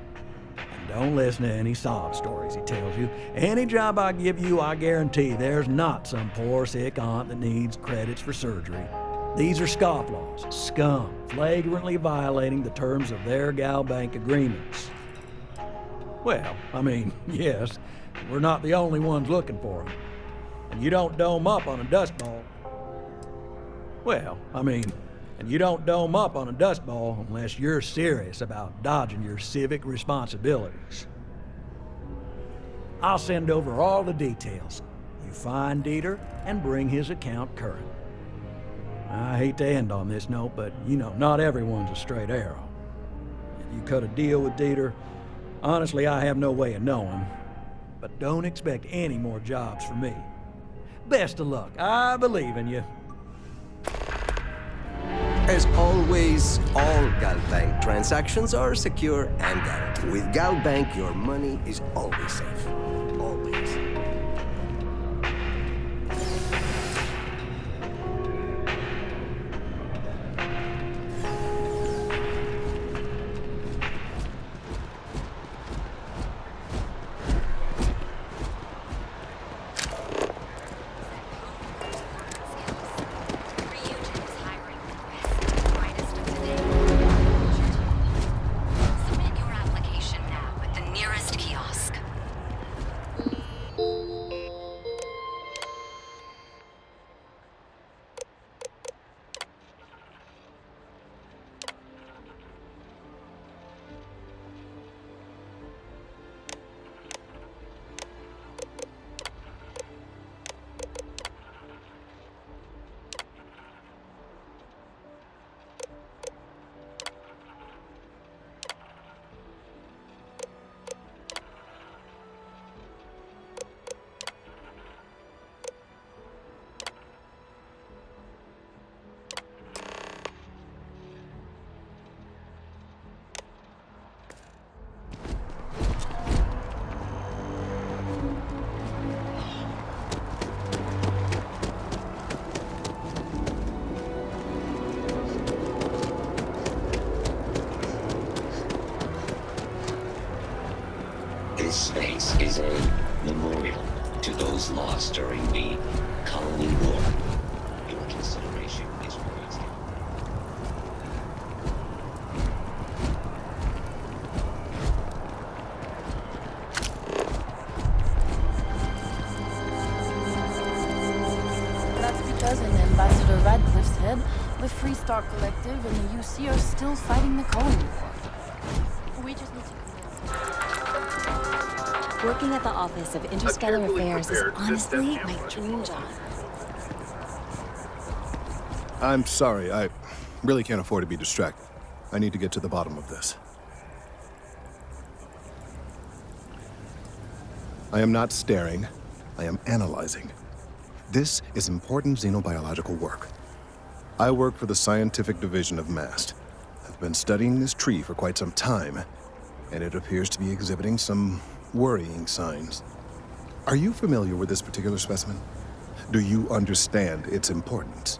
And don't listen to any sob stories he tells you. Any job I give you, I guarantee there's not some poor sick aunt that needs credits for surgery. These are scofflaws, scum, flagrantly violating the terms of their Galbank agreements. Well, yes, we're not the only ones looking for them. And you don't dome up on a dust ball. And you don't dome up on a dust ball unless you're serious about dodging your civic responsibilities. I'll send over all the details. You find Dieter and bring his account current. I hate to end on this note, but not everyone's a straight arrow. If you cut a deal with Dieter, honestly, I have no way of knowing. But don't expect any more jobs from me. Best of luck. I believe in you. As always, all Galbank transactions are secure and guaranteed. With Galbank, your money is always safe. Always. This space is a memorial to those lost during the Colony War. Your consideration is warranted. Collective and the UC are still fighting the Cohen War. We just need to... Working at the Office of Interstellar Affairs is honestly my dream job. I'm sorry, I really can't afford to be distracted. I need to get to the bottom of this. I am not staring, I am analyzing. This is important xenobiological work. I work for the Scientific Division of MAST. I've been studying this tree for quite some time, and it appears to be exhibiting some worrying signs. Are you familiar with this particular specimen? Do you understand its importance?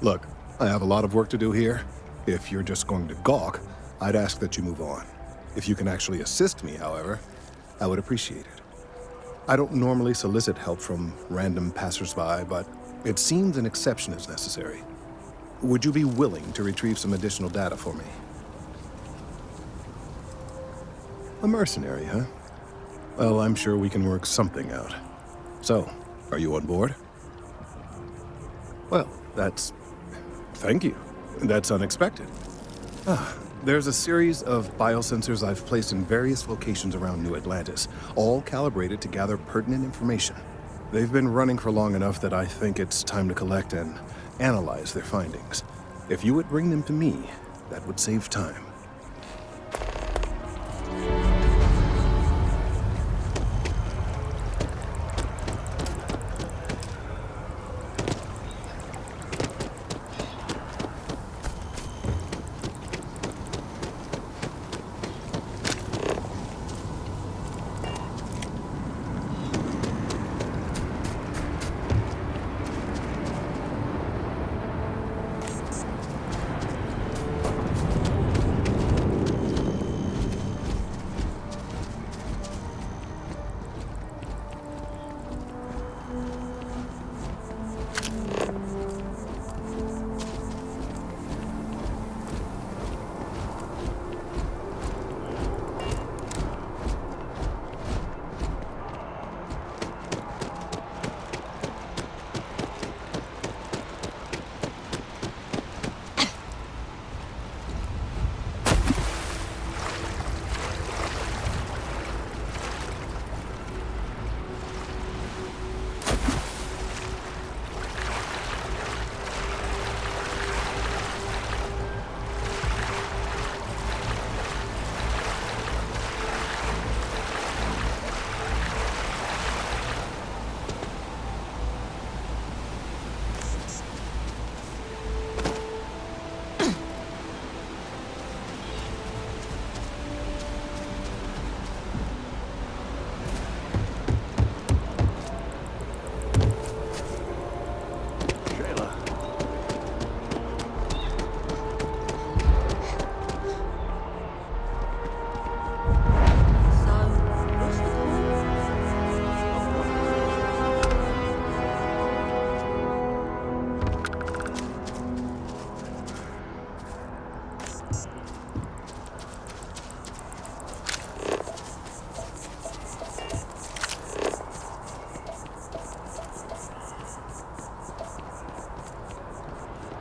Look, I have a lot of work to do here. If you're just going to gawk, I'd ask that you move on. If you can actually assist me, however, I would appreciate it. I don't normally solicit help from random passersby, but it seems an exception is necessary. Would you be willing to retrieve some additional data for me? A mercenary, huh? Well, I'm sure we can work something out. So, are you on board? Well, thank you. That's unexpected. There's a series of biosensors I've placed in various locations around New Atlantis, all calibrated to gather pertinent information. They've been running for long enough that I think it's time to collect and analyze their findings. If you would bring them to me, that would save time.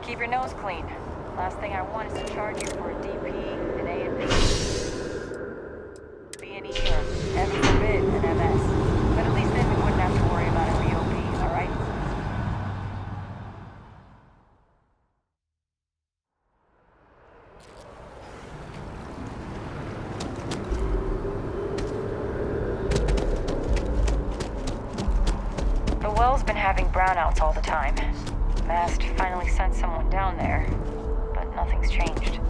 Keep your nose clean. Last thing I want is to charge you for a DP, an A&P, B&E, or heaven forbid, an MS. But at least then we wouldn't have to worry about a BOP, alright? The well's been having brownouts all the time. Mast finally sent someone down there, but nothing's changed.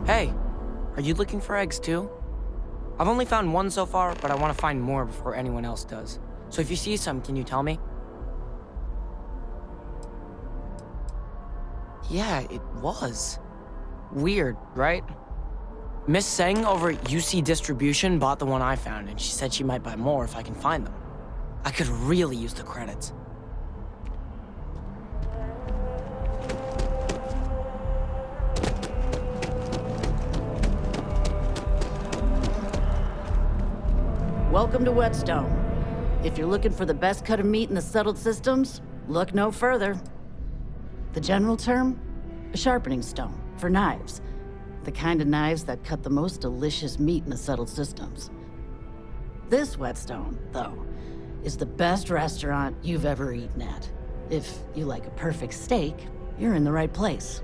Hey, are you looking for eggs too? I've only found one so far, but I want to find more before anyone else does. So if you see some, can you tell me? Yeah, it was. Weird, right? Miss Seng over at UC Distribution bought the one I found, and she said she might buy more if I can find them. I could really use the credits. Welcome to Whetstone. If you're looking for the best cut of meat in the settled systems, Look no further. The general term? A sharpening stone, for knives. The kind of knives that cut the most delicious meat in the settled systems. This whetstone, though, is the best restaurant you've ever eaten at. If you like a perfect steak, you're in the right place.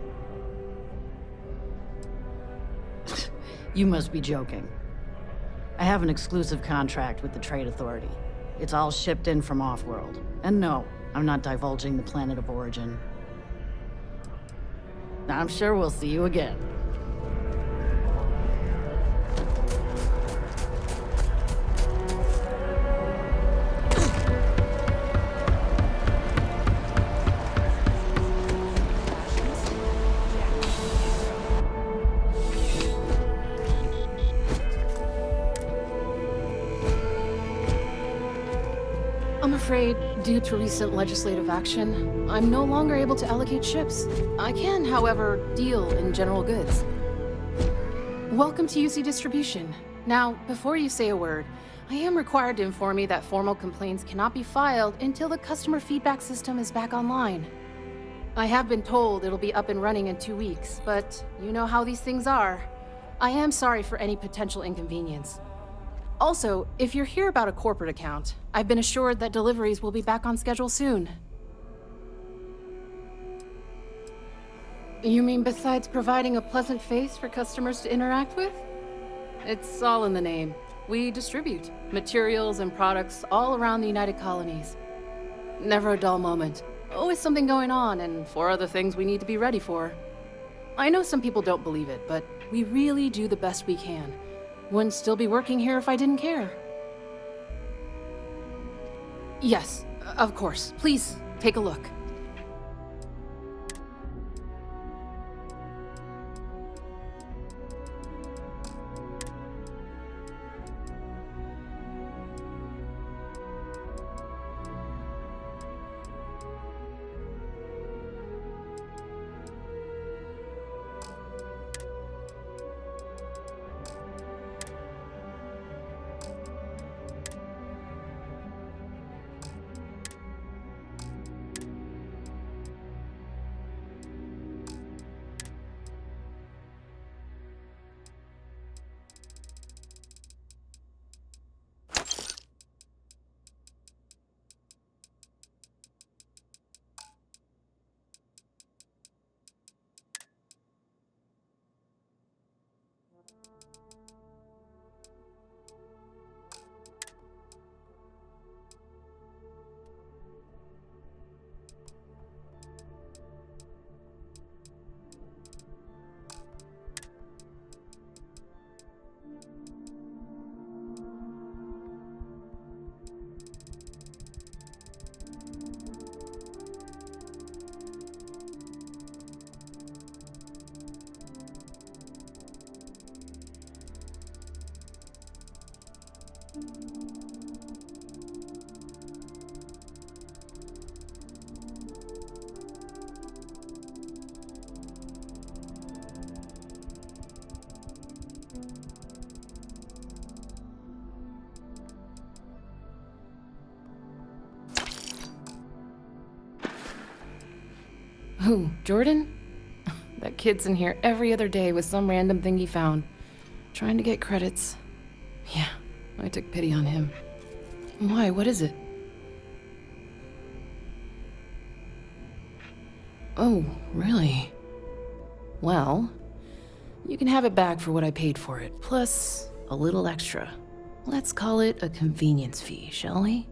You must be joking. I have an exclusive contract with the Trade Authority. It's all shipped in from off-world. And no, I'm not divulging the planet of origin. I'm sure we'll see you again. I'm afraid, due to recent legislative action, I'm no longer able to allocate ships. I can, however, deal in general goods. Welcome to UC Distribution. Now, before you say a word, I am required to inform you that formal complaints cannot be filed until the customer feedback system is back online. I have been told it'll be up and running in 2 weeks, but you know how these things are. I am sorry for any potential inconvenience. Also, if you're here about a corporate account, I've been assured that deliveries will be back on schedule soon. You mean besides providing a pleasant face for customers to interact with? It's all in the name. We distribute materials and products all around the United Colonies. Never a dull moment. Always something going on, and 4 other things we need to be ready for. I know some people don't believe it, but we really do the best we can. Wouldn't still be working here if I didn't care. Yes, of course. Please, take a look. Who, Jordan? That kid's in here every other day with some random thing he found. Trying to get credits. Yeah, I took pity on him. Why, what is it? Oh, really? Well, you can have it back for what I paid for it, plus a little extra. Let's call it a convenience fee, shall we?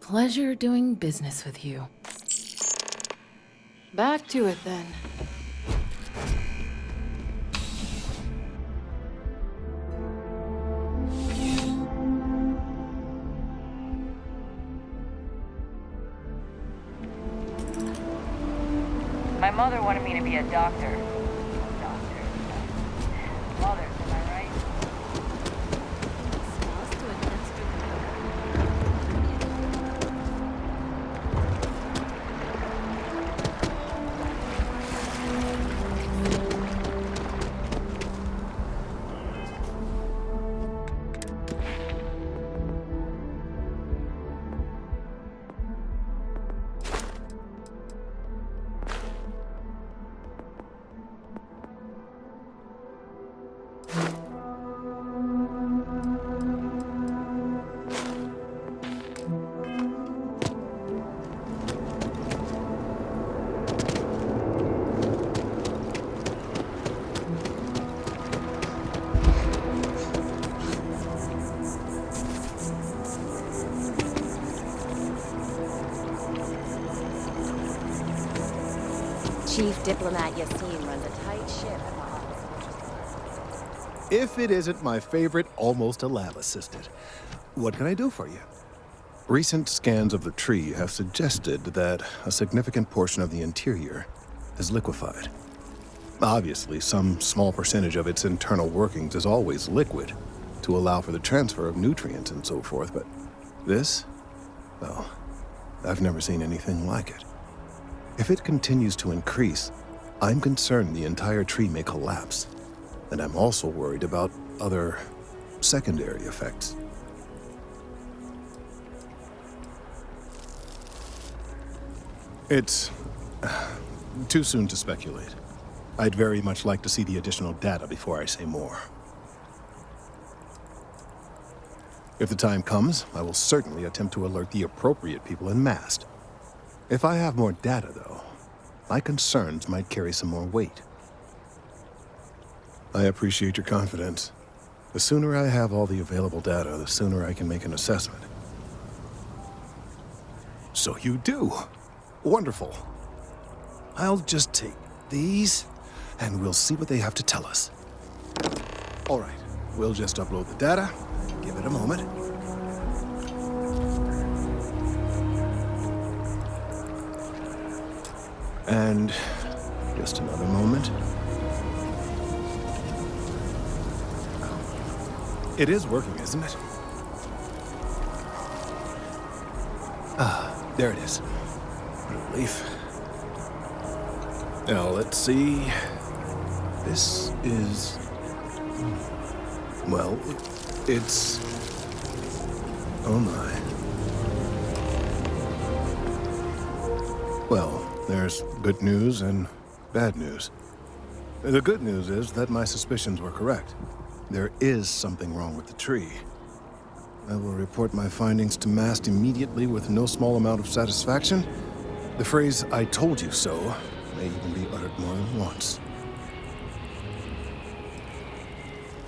Pleasure doing business with you. Back to it, then. My mother wanted me to be a doctor. Mother, am I right? Chief Diplomat Yassine runs a tight ship at the office. If it isn't my favorite almost a lab assistant, what can I do for you? Recent scans of the tree have suggested that a significant portion of the interior is liquefied. Obviously, some small percentage of its internal workings is always liquid to allow for the transfer of nutrients and so forth, but this, well, I've never seen anything like it. If it continues to increase, I'm concerned the entire tree may collapse, and I'm also worried about other secondary effects. It's too soon to speculate. I'd very much like to see the additional data before I say more. If the time comes, I will certainly attempt to alert the appropriate people in Mast. If I have more data, though, my concerns might carry some more weight. I appreciate your confidence. The sooner I have all the available data, the sooner I can make an assessment. So you do? Wonderful. I'll just take these, and we'll see what they have to tell us. All right, we'll just upload the data. Give it a moment. And just another moment. It is working, isn't it? Ah, there it is. Relief. Now, let's see. This is... well, it's... oh my. Well, there's good news and bad news. The good news is that my suspicions were correct. There is something wrong with the tree. I will report my findings to Mast immediately with no small amount of satisfaction. The phrase, "I told you so," may even be uttered more than once.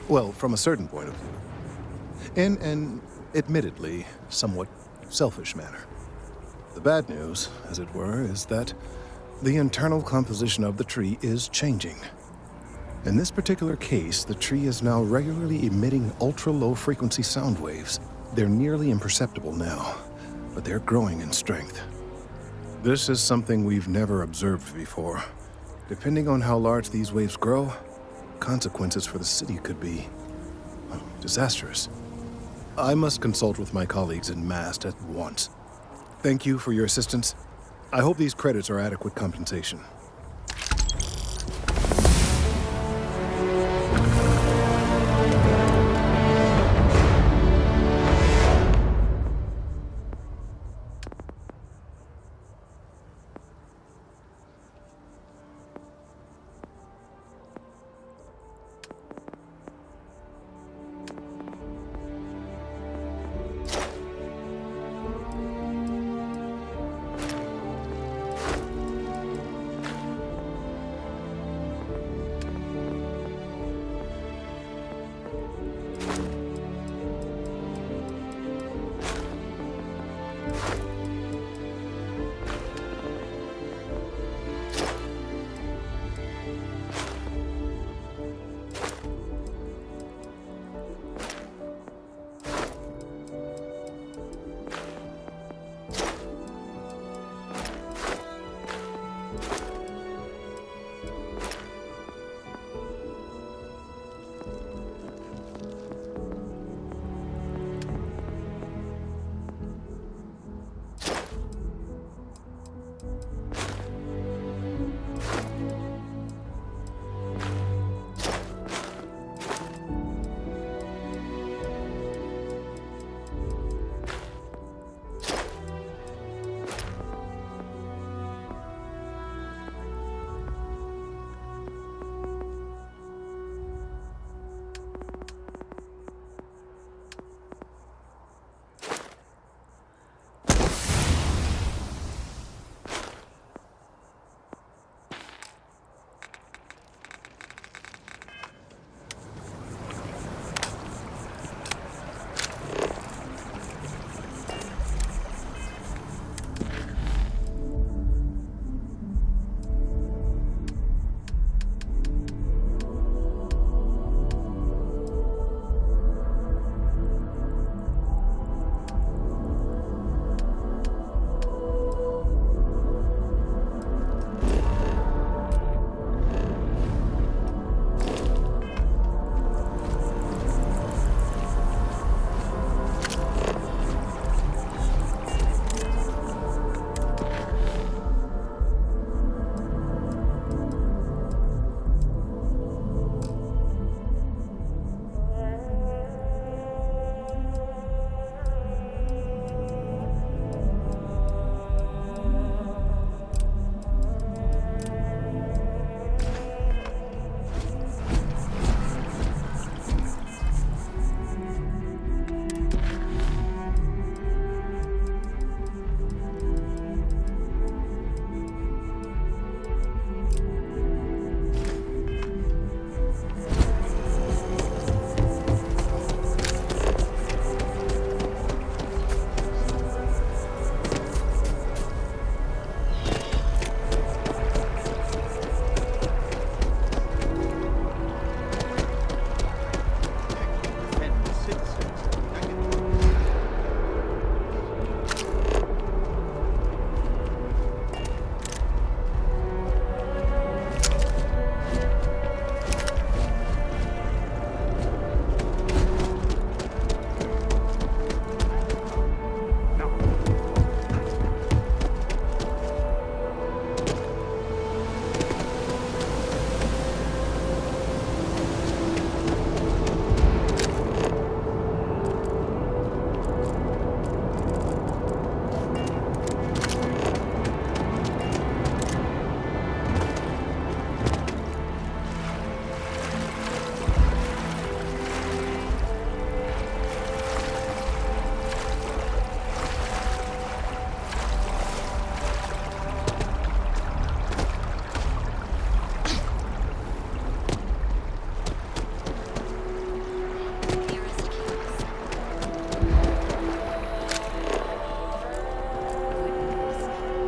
Well, from a certain point of view. In an, admittedly, somewhat selfish manner. The bad news, as it were, is that the internal composition of the tree is changing. In this particular case, the tree is now regularly emitting ultra-low frequency sound waves. They're nearly imperceptible now, but they're growing in strength. This is something we've never observed before. Depending on how large these waves grow, consequences for the city could be disastrous. I must consult with my colleagues in Mast at once. Thank you for your assistance. I hope these credits are adequate compensation.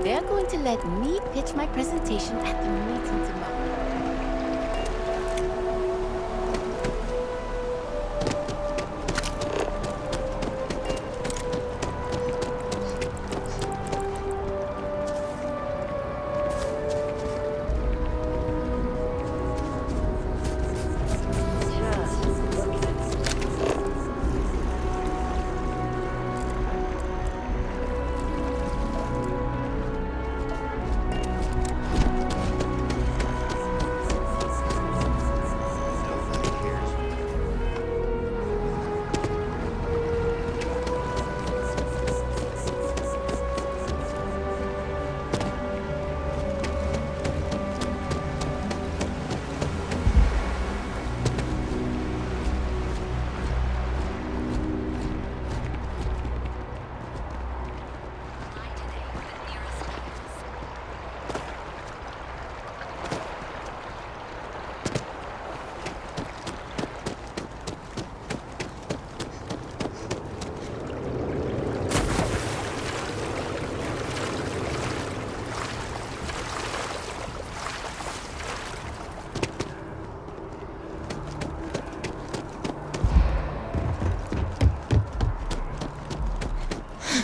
They're going to let me pitch my presentation at the meeting tomorrow.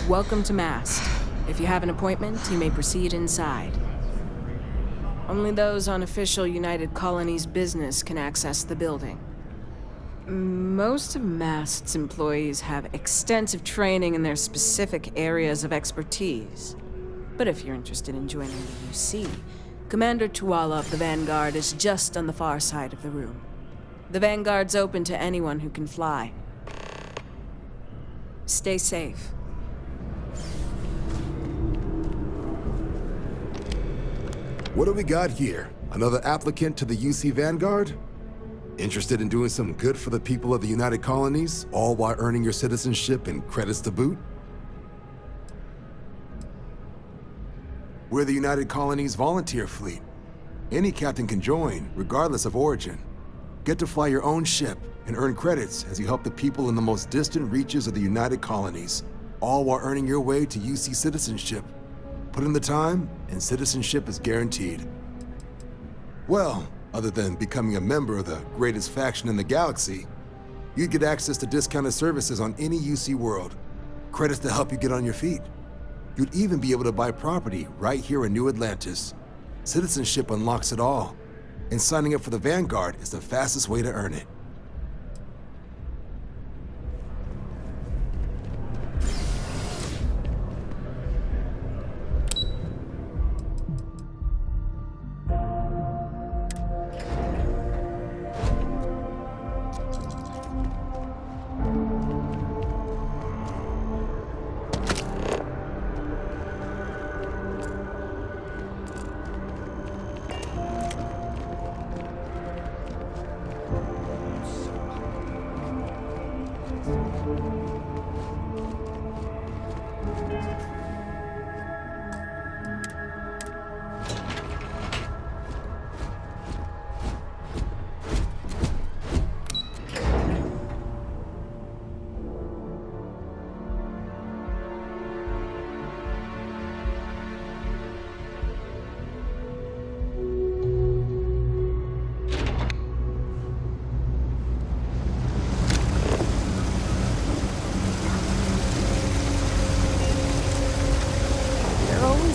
Welcome to Mast. If you have an appointment, you may proceed inside. Only those on official United Colonies business can access the building. Most of Mast's employees have extensive training in their specific areas of expertise. But if you're interested in joining the UC, Commander Tuala of the Vanguard is just on the far side of the room. The Vanguard's open to anyone who can fly. Stay safe. What do we got here? Another applicant to the UC Vanguard? Interested in doing some good for the people of the United Colonies, all while earning your citizenship and credits to boot? We're the United Colonies Volunteer Fleet. Any captain can join, regardless of origin. Get to fly your own ship and earn credits as you help the people in the most distant reaches of the United Colonies, all while earning your way to UC citizenship. Put in the time, and citizenship is guaranteed. Well, other than becoming a member of the greatest faction in the galaxy, you'd get access to discounted services on any UC world, credits to help you get on your feet. You'd even be able to buy property right here in New Atlantis. Citizenship unlocks it all, and signing up for the Vanguard is the fastest way to earn it.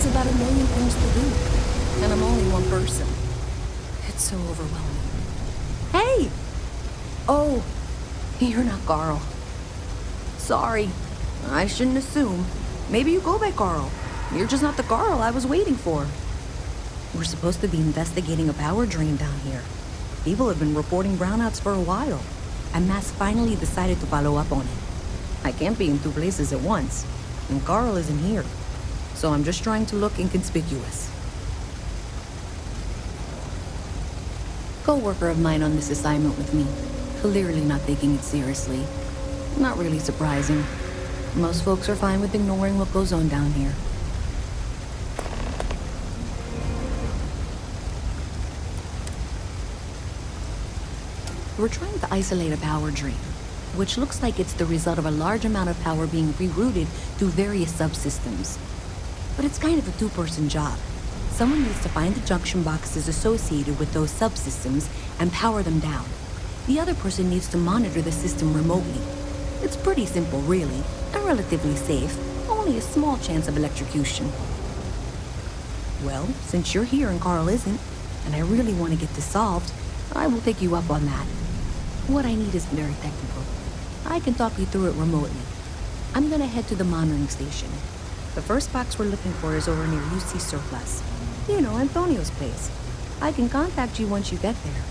About 1 million things to do, and I'm only one person. It's so overwhelming. Hey! Oh, you're not Carl. Sorry, I shouldn't assume. Maybe you go by Carl. You're just not the Carl I was waiting for. We're supposed to be investigating a power drain down here. People have been reporting brownouts for a while, and Mass finally decided to follow up on it. I can't be in 2 places at once, and Carl isn't here. So I'm just trying to look inconspicuous. Co-worker of mine on this assignment with me, clearly not taking it seriously. Not really surprising. Most folks are fine with ignoring what goes on down here. We're trying to isolate a power drain, which looks like it's the result of a large amount of power being rerouted through various subsystems. but it's kind of a two-person job. Someone needs to find the junction boxes associated with those subsystems and power them down. The other person needs to monitor the system remotely. It's pretty simple, really, and relatively safe. Only a small chance of electrocution. Well, since you're here and Carl isn't, and I really want to get this solved, I will take you up on that. What I need is very technical. I can talk you through it remotely. I'm gonna head to the monitoring station. The first box we're looking for is over near UC Surplus. You know, Antonio's place. I can contact you once you get there.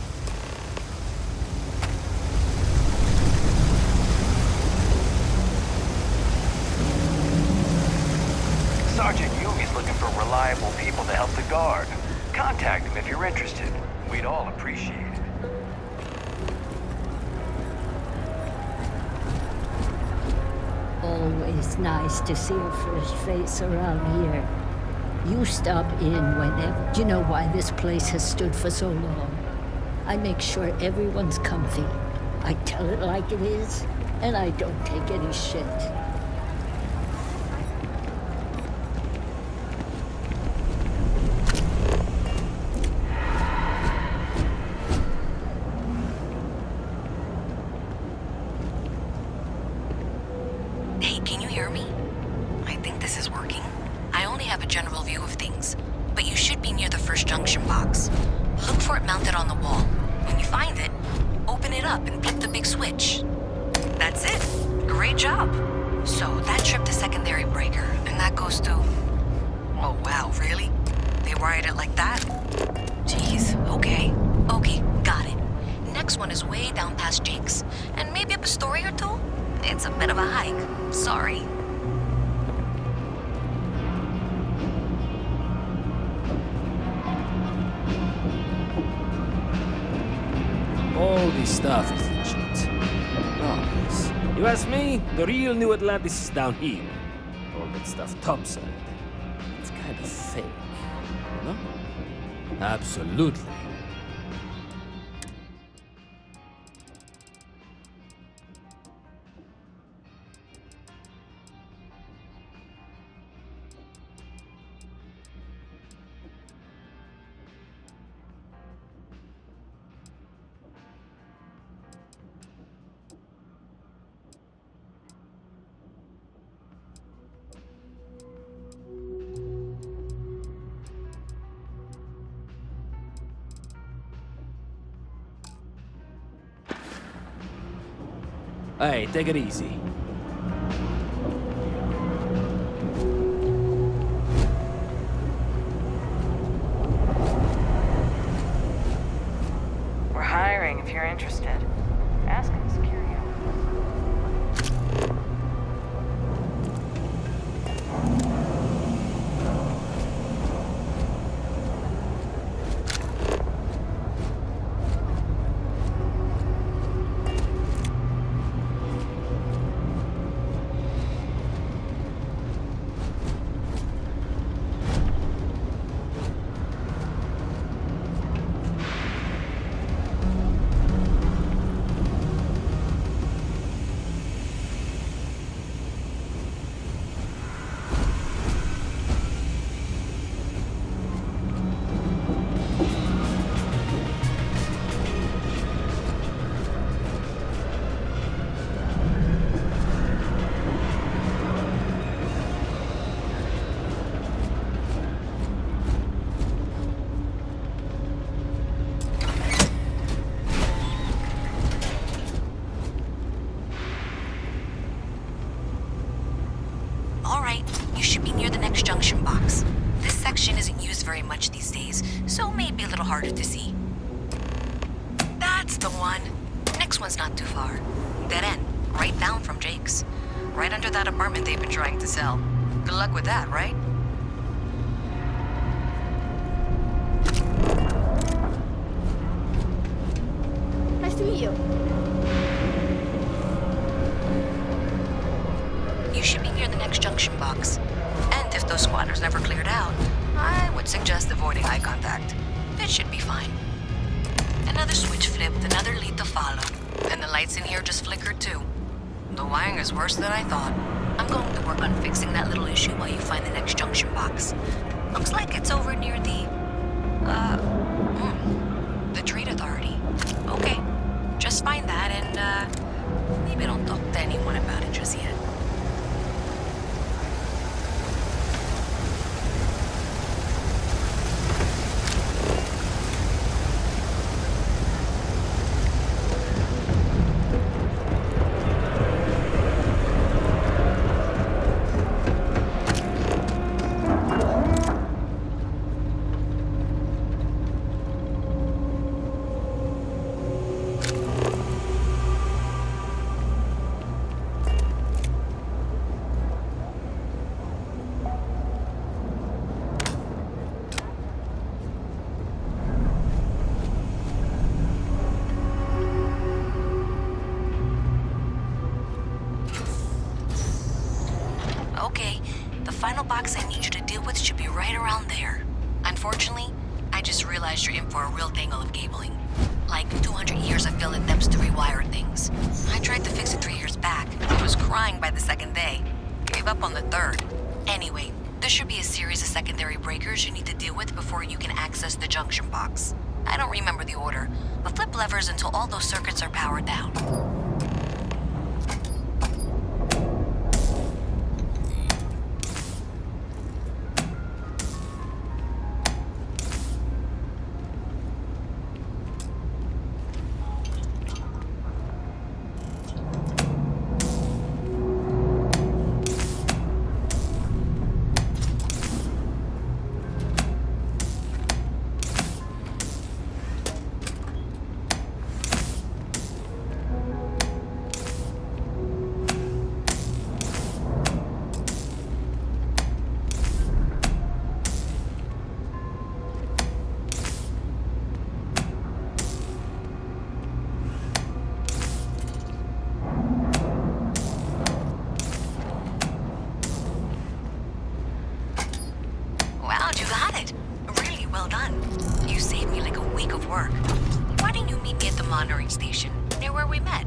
Sergeant Yumi's looking for reliable people to help the guard. Contact him if you're interested. We'd all appreciate it. Always nice to see a fresh face around here. You stop in whenever. Do you know why this place has stood for so long? I make sure everyone's comfy. I tell it like it is, and I don't take any shit. Hey, can you hear me? I think this is working. I only have a general view of things, but you should be near the first junction box. Look for it mounted on the wall. When you find it, open it up and flip the big switch. That's it. Great job. So that tripped the secondary breaker, and that goes to... Oh, wow, really? They wired it like that? Jeez, okay. Okay, got it. Next one is way down past Jake's, and maybe up a story or two? It's a bit of a hike. Sorry. All this stuff is legit. Oh, yes. You ask me, the real New Atlantis is down here. All that stuff topside. It's kind of fake, no? Absolutely. Hey, take it easy. We're hiring if you're interested. Ask him security. Junction box. This section isn't used very much these days, so maybe a little harder to see. That's the one. Next one's not too far. Dead end, right down from Jake's. Right under that apartment they've been trying to sell. Good luck with that, right? Nice to meet you. You should be near the next junction box. And if those squatters never cleared out, I would suggest avoiding eye contact. It should be fine. Another switch flipped, another lead to follow. And the lights in here just flickered too. The wiring is worse than I thought. I'm going to work on fixing that little issue while you find the next junction box. Looks like it's over near the Trade Authority. Okay, just find that and, maybe don't talk to anyone about it just yet. Okay, the final box I need you to deal with should be right around there. Unfortunately, I just realized you're in for a real tangle of cabling. Like 200 years of fillet depths to rewire things. I tried to fix it 3 years back. I was crying by the second day. Gave up on the third. Anyway, there should be a series of secondary breakers you need to deal with before you can access the junction box. I don't remember the order, but flip levers until all those circuits are powered down. Wow, you got it. Really well done. You saved me like a week of work. Why didn't you meet me at the monitoring station, near where we met?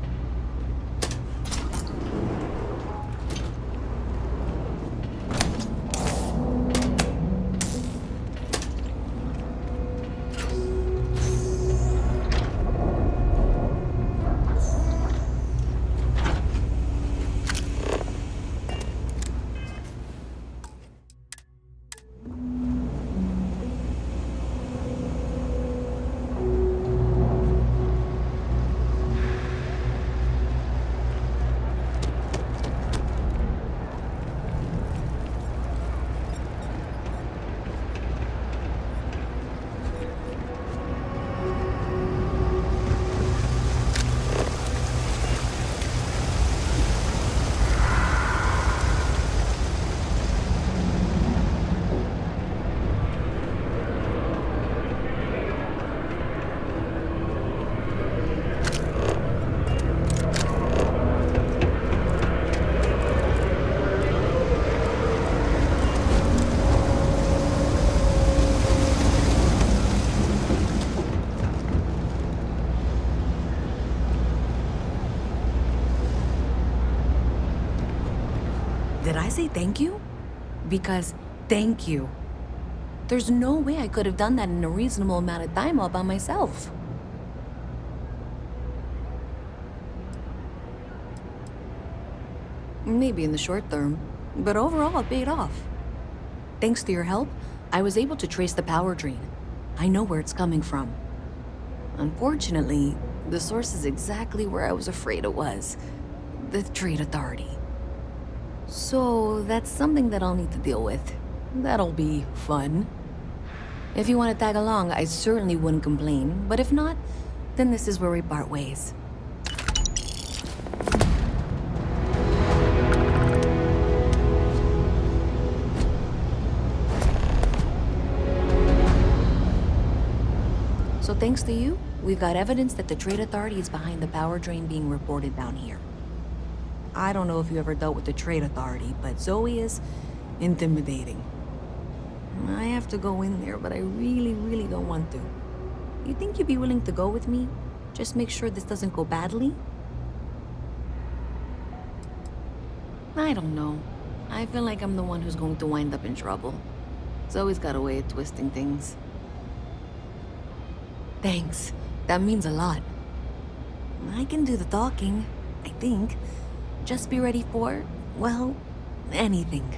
Did I say thank you? Because thank you. There's no way I could have done that in a reasonable amount of time all by myself. Maybe in the short term, but overall it paid off. Thanks to your help, I was able to trace the power drain. I know where it's coming from. Unfortunately, the source is exactly where I was afraid it was. The Trade Authority. So that's something that I'll need to deal with. That'll be fun. If you want to tag along, I certainly wouldn't complain, but if not, then this is where we part ways. So thanks to you, we've got evidence that the Trade Authority is behind the power drain being reported down here. I don't know if you ever dealt with the Trade Authority, but Zoe is intimidating. I have to go in there, but I really don't want to. You think you'd be willing to go with me? Just make sure this doesn't go badly? I don't know. I feel like I'm the one who's going to wind up in trouble. It's always got a way of twisting things. Thanks. That means a lot. I can do the talking, I think. Just be ready for, well, anything.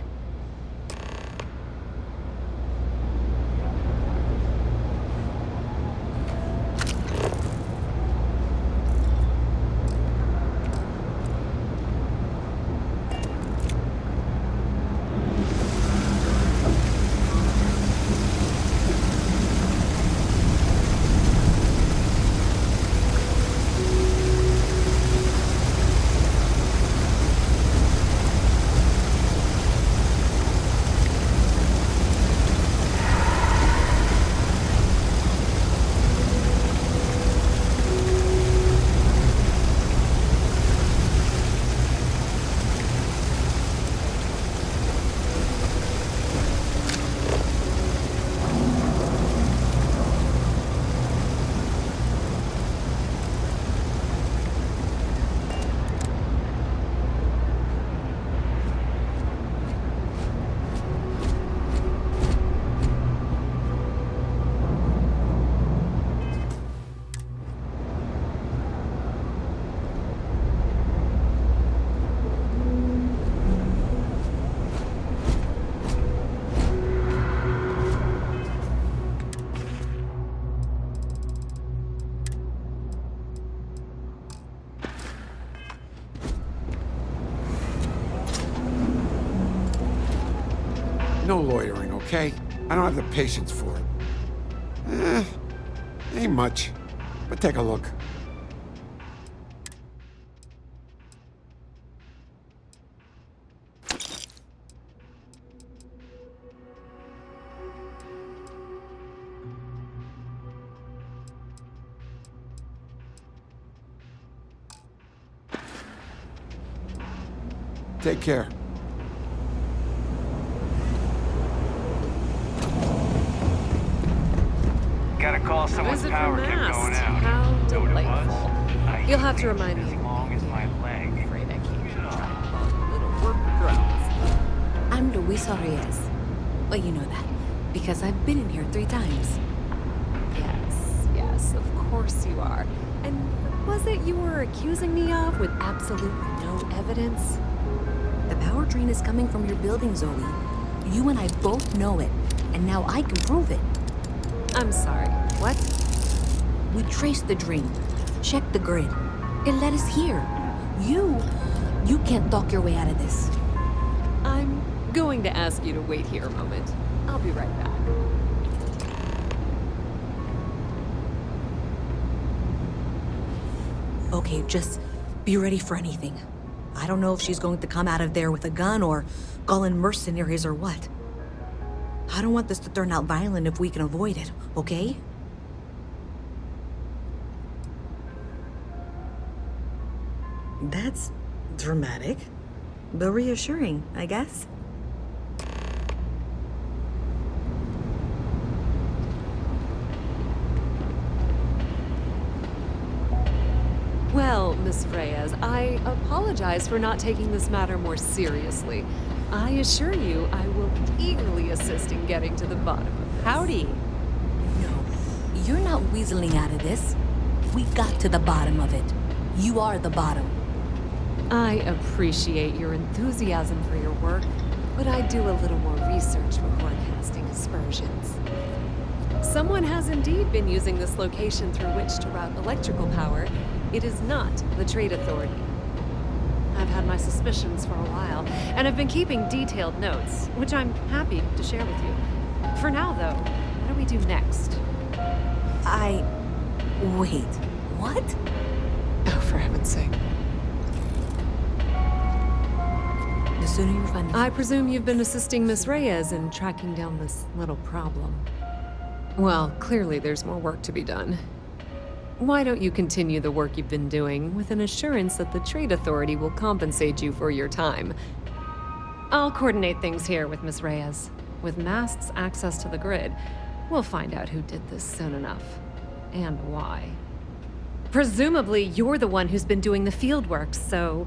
No lawyering, okay? I don't have the patience for it. Ain't much, but take a look. Take care. Got a call, someone's Visit power from kept Mast. going out. How Know what it was? delightful. You'll have to remind me. As long as my leg. Afraid I can't drop little work drops. I'm Luisa Reyes. Well, you know that, because I've been in here 3 times. Yes, of course you are. And what was it you were accusing me of with absolutely no evidence? The power drain is coming from your building, Zoe. You and I both know it, and now I can prove it. I'm sorry, what? We traced the drain, checked the grid. It led us here. You can't talk your way out of this. I'm going to ask you to wait here a moment. I'll be right back. Okay, just be ready for anything. I don't know if she's going to come out of there with a gun or call in mercenaries or what. I don't want this to turn out violent if we can avoid it, okay? That's dramatic, but reassuring, I guess. Well, Miss Reyes, I apologize for not taking this matter more seriously. I assure you I will eagerly assist in getting to the bottom of this. Howdy. No, you're not weaseling out of this. We got to the bottom of it. You are the bottom. I appreciate your enthusiasm for your work, but I do a little more research before casting aspersions. Someone has indeed been using this location through which to route electrical power. It is not the Trade Authority. I've had my suspicions for a while, and I've been keeping detailed notes, which I'm happy to share with you. For now, though, what do we do next? Wait, what? Oh, for heaven's sake. The sooner you find... I presume you've been assisting Miss Reyes in tracking down this little problem. Well, clearly there's more work to be done. Why don't you continue the work you've been doing with an assurance that the Trade Authority will compensate you for your time? I'll coordinate things here with Miss Reyes. With Mast's access to the grid, we'll find out who did this soon enough. And why. Presumably, you're the one who's been doing the field work, so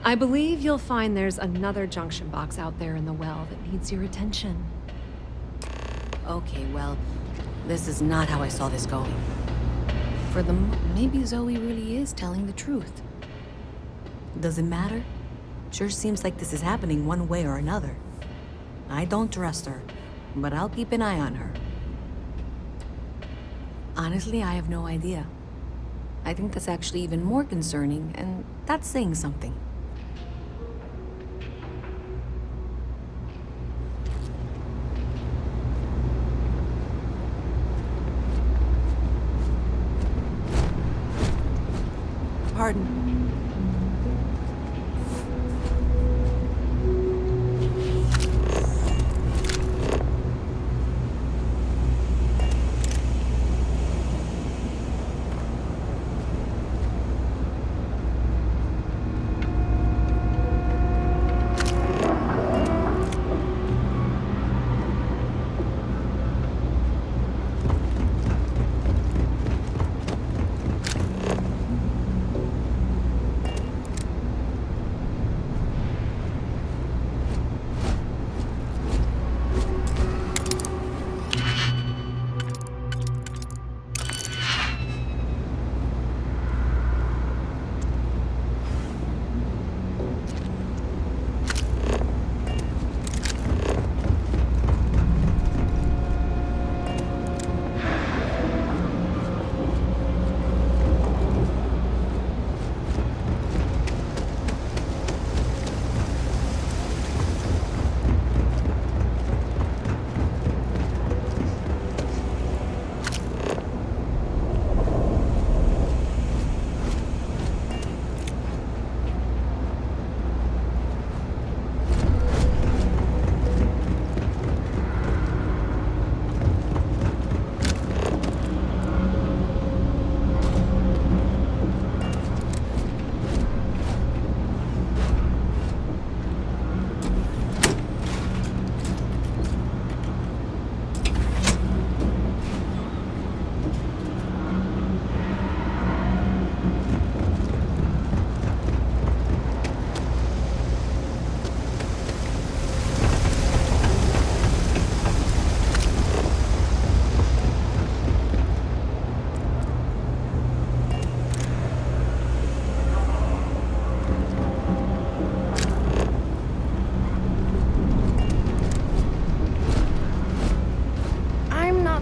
I believe you'll find there's another junction box out there in the well that needs your attention. Okay, well, this is not how I saw this going. Maybe Zoe really is telling the truth. Does it matter? Sure seems like this is happening one way or another. I don't trust her, but I'll keep an eye on her. Honestly, I have no idea. I think that's actually even more concerning, and that's saying something. Pardon.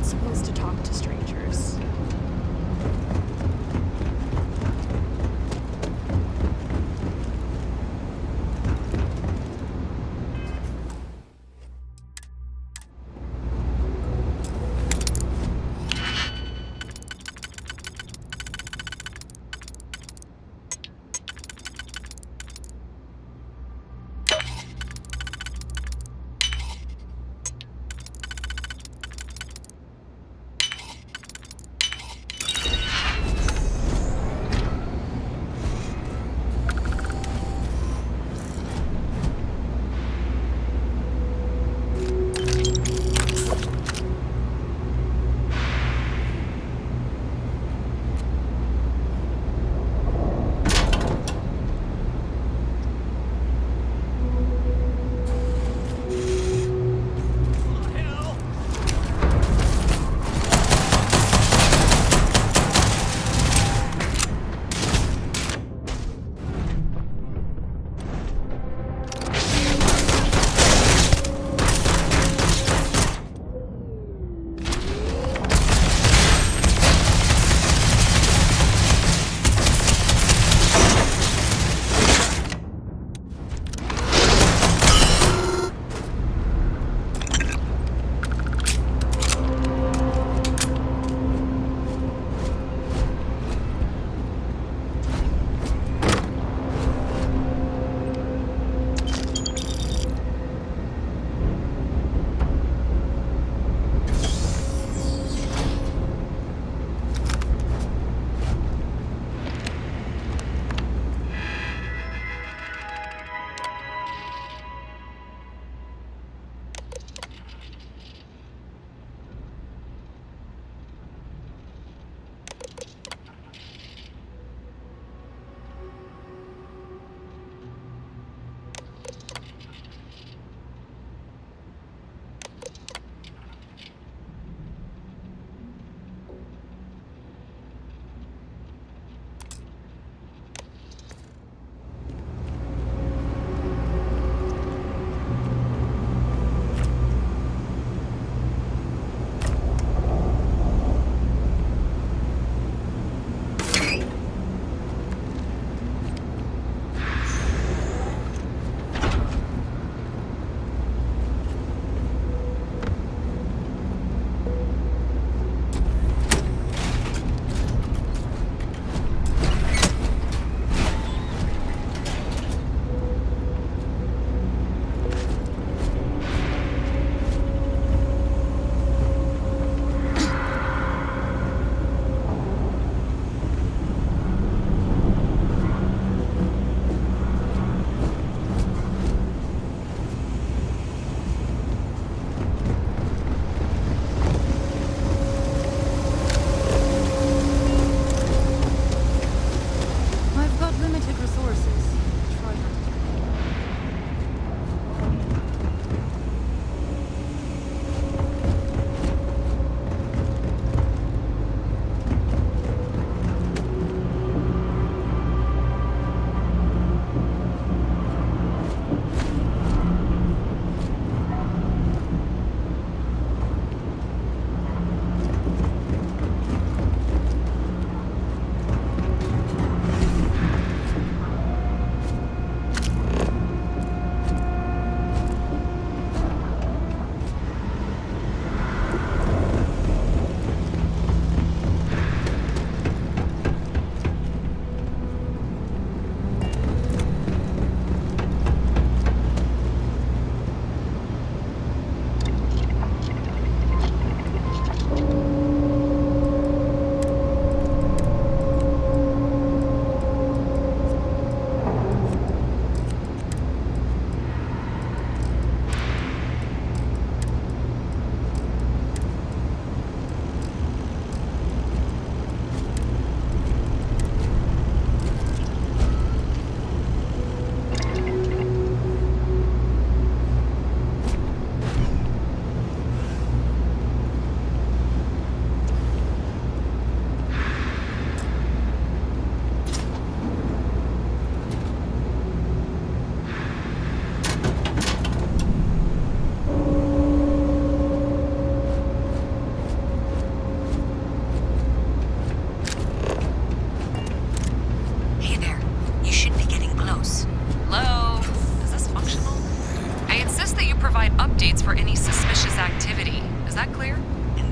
Supposed to talk to strangers.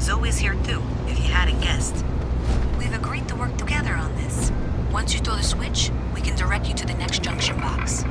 Zoe's here too, if you hadn't guessed. We've agreed to work together on this. Once you throw the switch, we can direct you to the next junction box.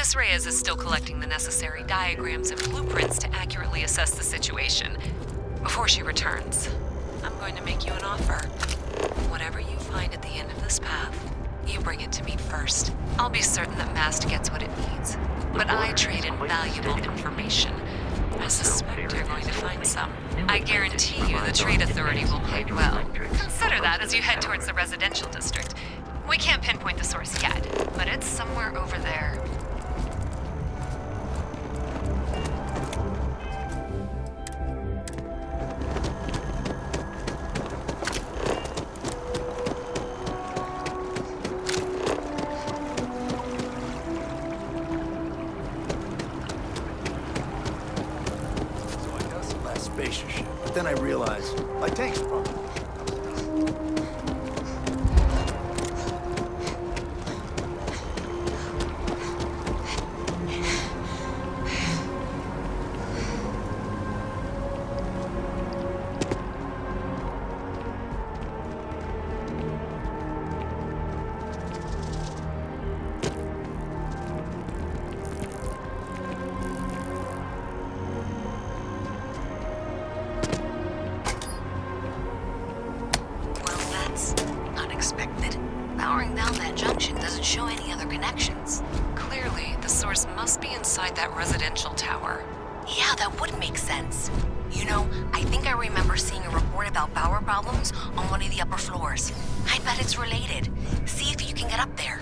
Miss Reyes is still collecting the necessary diagrams and blueprints to accurately assess the situation. Before she returns, I'm going to make you an offer. Whatever you find at the end of this path, you bring it to me first. I'll be certain that Mast gets what it needs. But I trade in valuable information. I suspect you're going to find some. I guarantee you the Trade Authority will pay well. Consider that as you head towards the residential district. We can't pinpoint the source yet, but it's somewhere over there. Then I realized my tank's broken. connections. Clearly, the source must be inside that residential tower. Yeah, that would make sense. You know, I think I remember seeing a report about power problems on one of the upper floors. I bet it's related. See if you can get up there.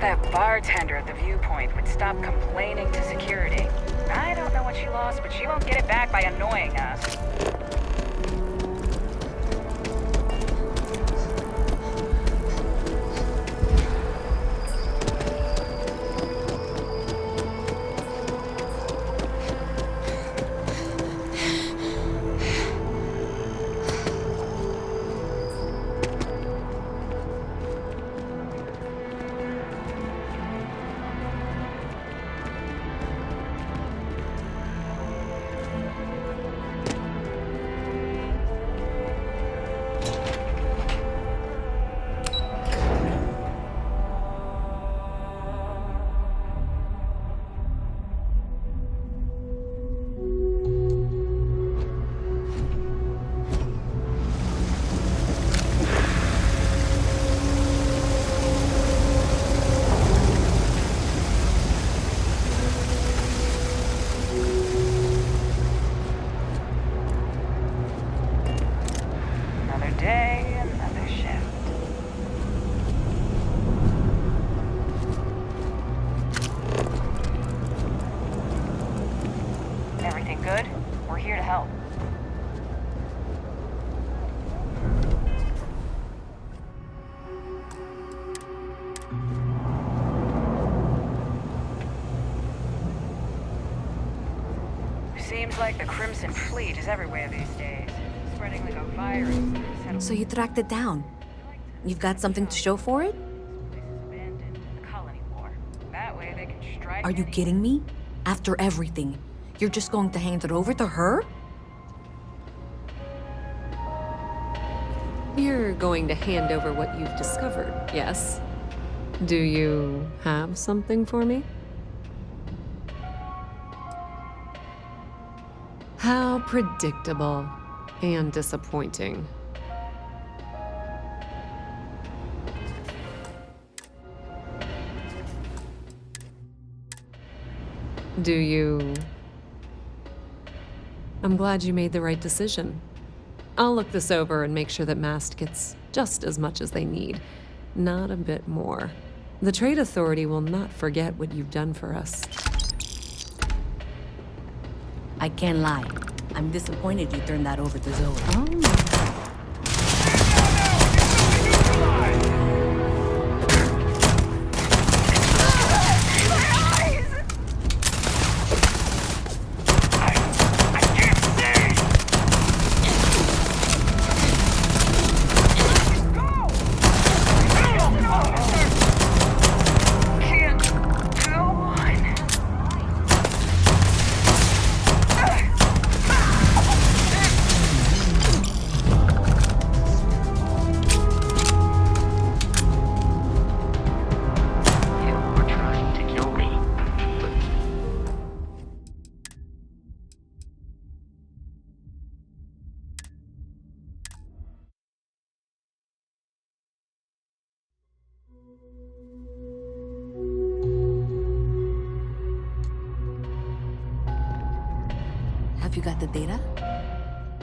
That bartender at the viewpoint would stop complaining to security. I don't know what she lost, but she won't get it back by annoying us. Everything good? We're here to help. Seems like the Crimson Fleet is everywhere these days. Spreading like a virus. So you tracked it down. You've got something to show for it? That way they can strike. Are you kidding me? After everything, you're just going to hand it over to her? You're going to hand over what you've discovered, yes? Do you have something for me? How predictable and disappointing. Do you... I'm glad you made the right decision. I'll look this over and make sure that Mast gets just as much as they need, not a bit more. The Trade Authority will not forget what you've done for us. I can't lie. I'm disappointed you turned that over to Zoe. Have you got the data?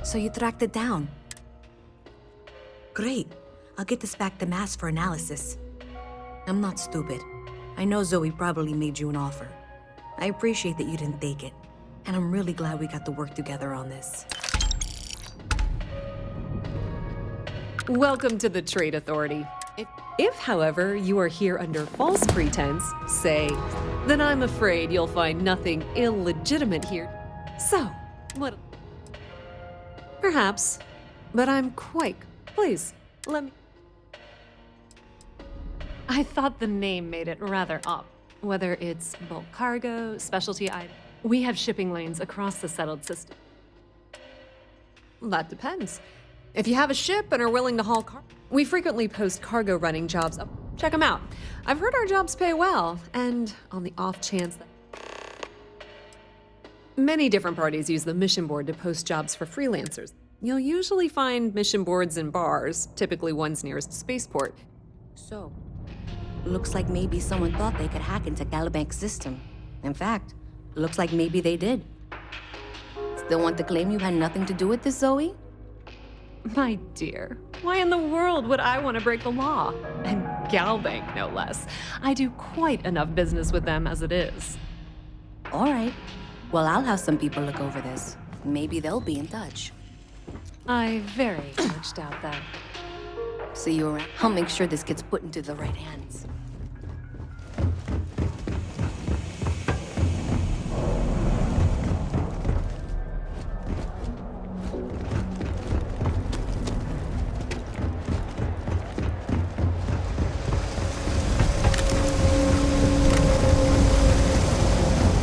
So you tracked it down. Great. I'll get this back to Mass for analysis. I'm not stupid. I know Zoe probably made you an offer. I appreciate that you didn't take it. And I'm really glad we got to work together on this. Welcome to the Trade Authority. If, however, you are here under false pretense, say, then I'm afraid you'll find nothing illegitimate here. So, what? Perhaps, but I'm quite. Please, let me. I thought the name made it rather up. Whether it's bulk cargo, specialty items, we have shipping lanes across the settled system. That depends. If you have a ship and are willing to haul cargo, we frequently post cargo running jobs up. Check them out. I've heard our jobs pay well, and on the off chance that many different parties use the mission board to post jobs for freelancers. You'll usually find mission boards in bars, typically ones nearest spaceport. So, looks like maybe someone thought they could hack into Galbank's system. In fact, looks like maybe they did. Still want to claim you had nothing to do with this, Zoe? My dear, why in the world would I want to break the law? And Galbank, no less. I do quite enough business with them as it is. All right. Well, I'll have some people look over this. Maybe they'll be in touch. I very much doubt that. See you around. I'll make sure this gets put into the right hands.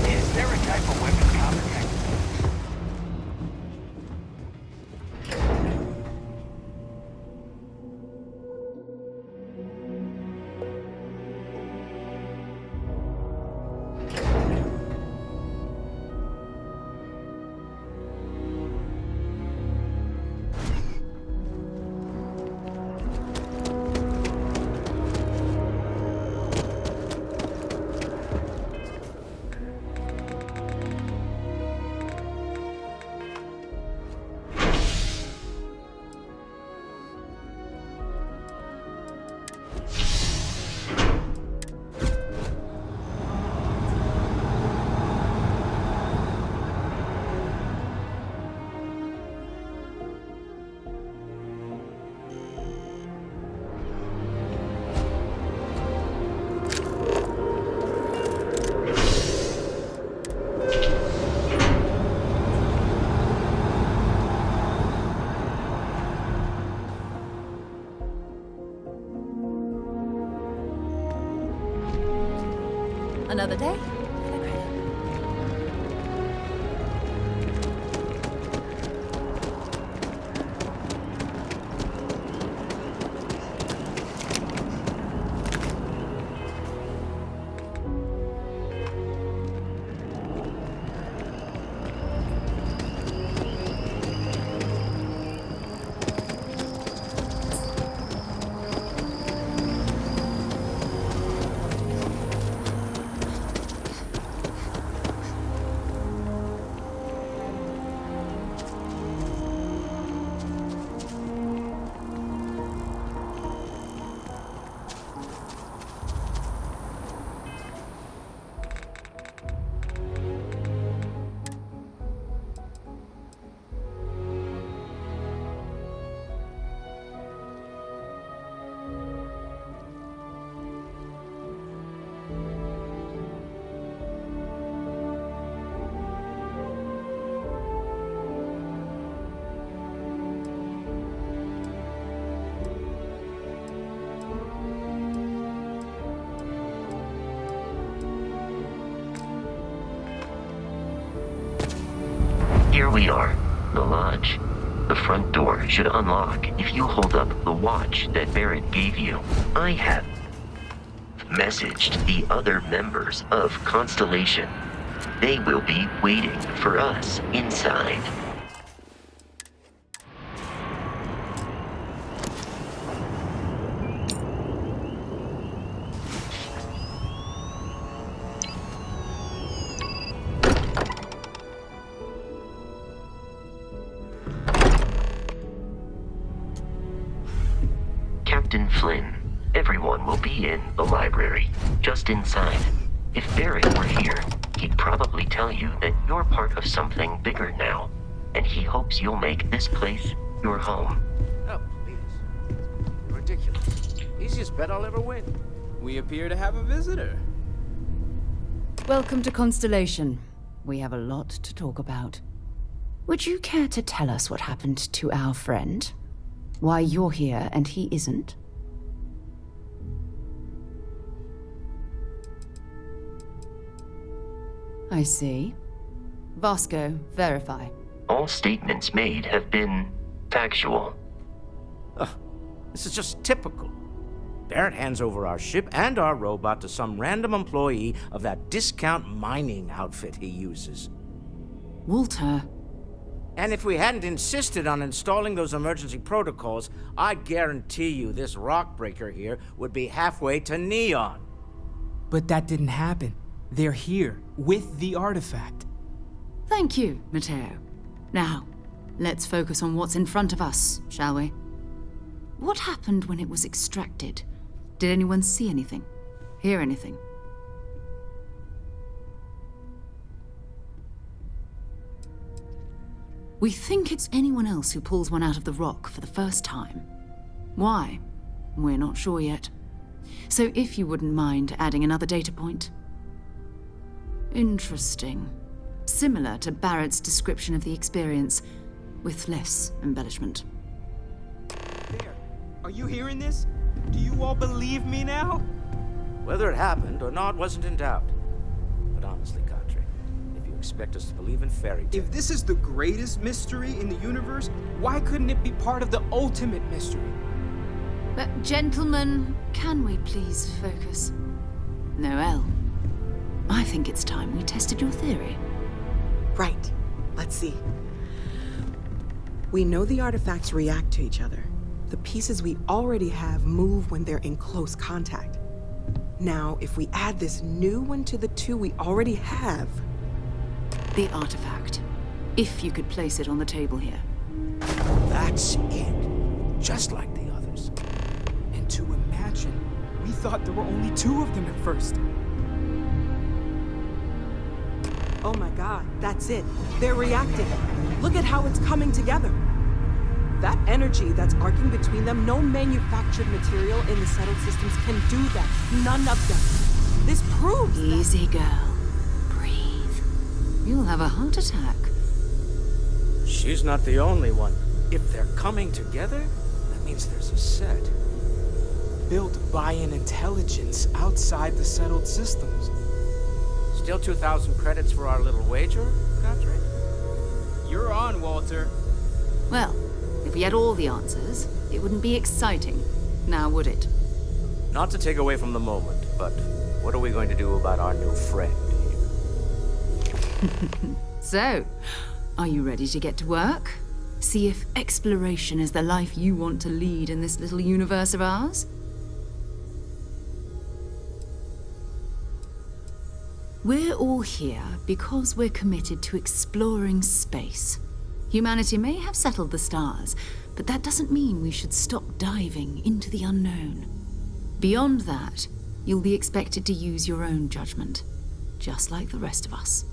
Is there a type of weapon competent? another day. Here we are, the lodge. The front door should unlock if you hold up the watch that Barrett gave you. I have messaged the other members of Constellation. They will be waiting for us inside. Captain Flynn, everyone will be in the library, just inside. If Barrett were here, he'd probably tell you that you're part of something bigger now, and he hopes you'll make this place your home. Oh, please. Ridiculous. Easiest bet I'll ever win. We appear to have a visitor. Welcome to Constellation. We have a lot to talk about. Would you care to tell us what happened to our friend? Why you're here and he isn't? I see. Vasco, verify. All statements made have been factual. This is just typical. Barrett hands over our ship and our robot to some random employee of that discount mining outfit he uses. Walter. And if we hadn't insisted on installing those emergency protocols, I guarantee you this rock breaker here would be halfway to Neon. But that didn't happen. They're here, with the artifact. Thank you, Matteo. Now, let's focus on what's in front of us, shall we? What happened when it was extracted? Did anyone see anything? Hear anything? We think it's anyone else who pulls one out of the rock for the first time. Why? We're not sure yet. So if you wouldn't mind adding another data point. Interesting. Similar to Barrett's description of the experience, with less embellishment. There. Are you hearing this? Do you all believe me now? Whether it happened or not wasn't in doubt. But honestly, Country, if you expect us to believe in fairy tales... If this is the greatest mystery in the universe, why couldn't it be part of the ultimate mystery? But gentlemen, can we please focus? Noel, I think it's time we tested your theory. Right. Let's see. We know the artifacts react to each other. The pieces we already have move when they're in close contact. Now, if we add this new one to the two we already have... The artifact. If you could place it on the table here. That's it. Just like the others. And to imagine, we thought there were only two of them at first. Oh my god, that's it. They're reacting. Look at how it's coming together. That energy that's arcing between them, no manufactured material in the settled systems can do that. None of them. This proves Easy, girl. Breathe. You'll have a heart attack. She's not the only one. If they're coming together, that means there's a set. Built by an intelligence outside the settled systems. Still 2,000 credits for our little wager, Godric? You're on, Walter. Well, if we had all the answers, it wouldn't be exciting, now would it? Not to take away from the moment, but what are we going to do about our new friend here? So, are you ready to get to work? See if exploration is the life you want to lead in this little universe of ours? We're all here because we're committed to exploring space. Humanity may have settled the stars, but that doesn't mean we should stop diving into the unknown. Beyond that, you'll be expected to use your own judgment, just like the rest of us.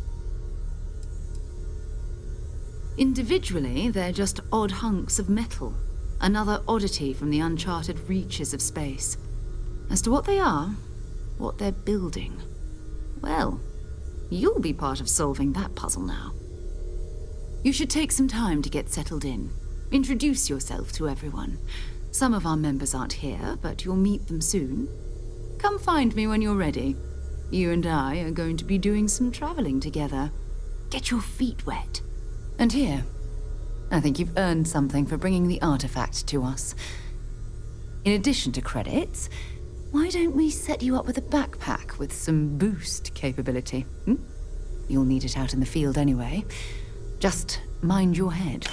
Individually, they're just odd hunks of metal, another oddity from the uncharted reaches of space. As to what they are, what they're building, well, you'll be part of solving that puzzle now. You should take some time to get settled in. Introduce yourself to everyone. Some of our members aren't here, but you'll meet them soon. Come find me when you're ready. You and I are going to be doing some traveling together. Get your feet wet. And here, I think you've earned something for bringing the artifact to us. In addition to credits, why don't we set you up with a backpack with some boost capability? You'll need it out in the field anyway. Just mind your head.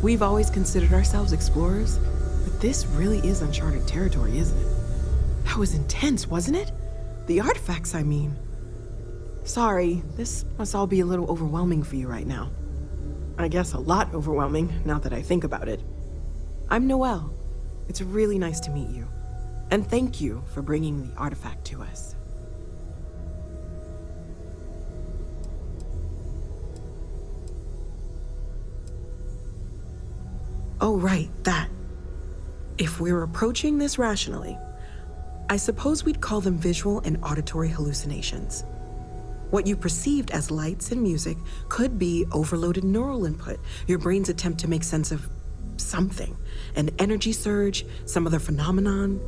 We've always considered ourselves explorers, but this really is uncharted territory, isn't it? That was intense, wasn't it? The artifacts, I mean. Sorry, this must all be a little overwhelming for you right now. I guess a lot overwhelming, now that I think about it. I'm Noelle. It's really nice to meet you. And thank you for bringing the artifact to us. Oh, right, that. If we're approaching this rationally, I suppose we'd call them visual and auditory hallucinations. What you perceived as lights and music could be overloaded neural input, your brain's attempt to make sense of something, an energy surge, some other phenomenon.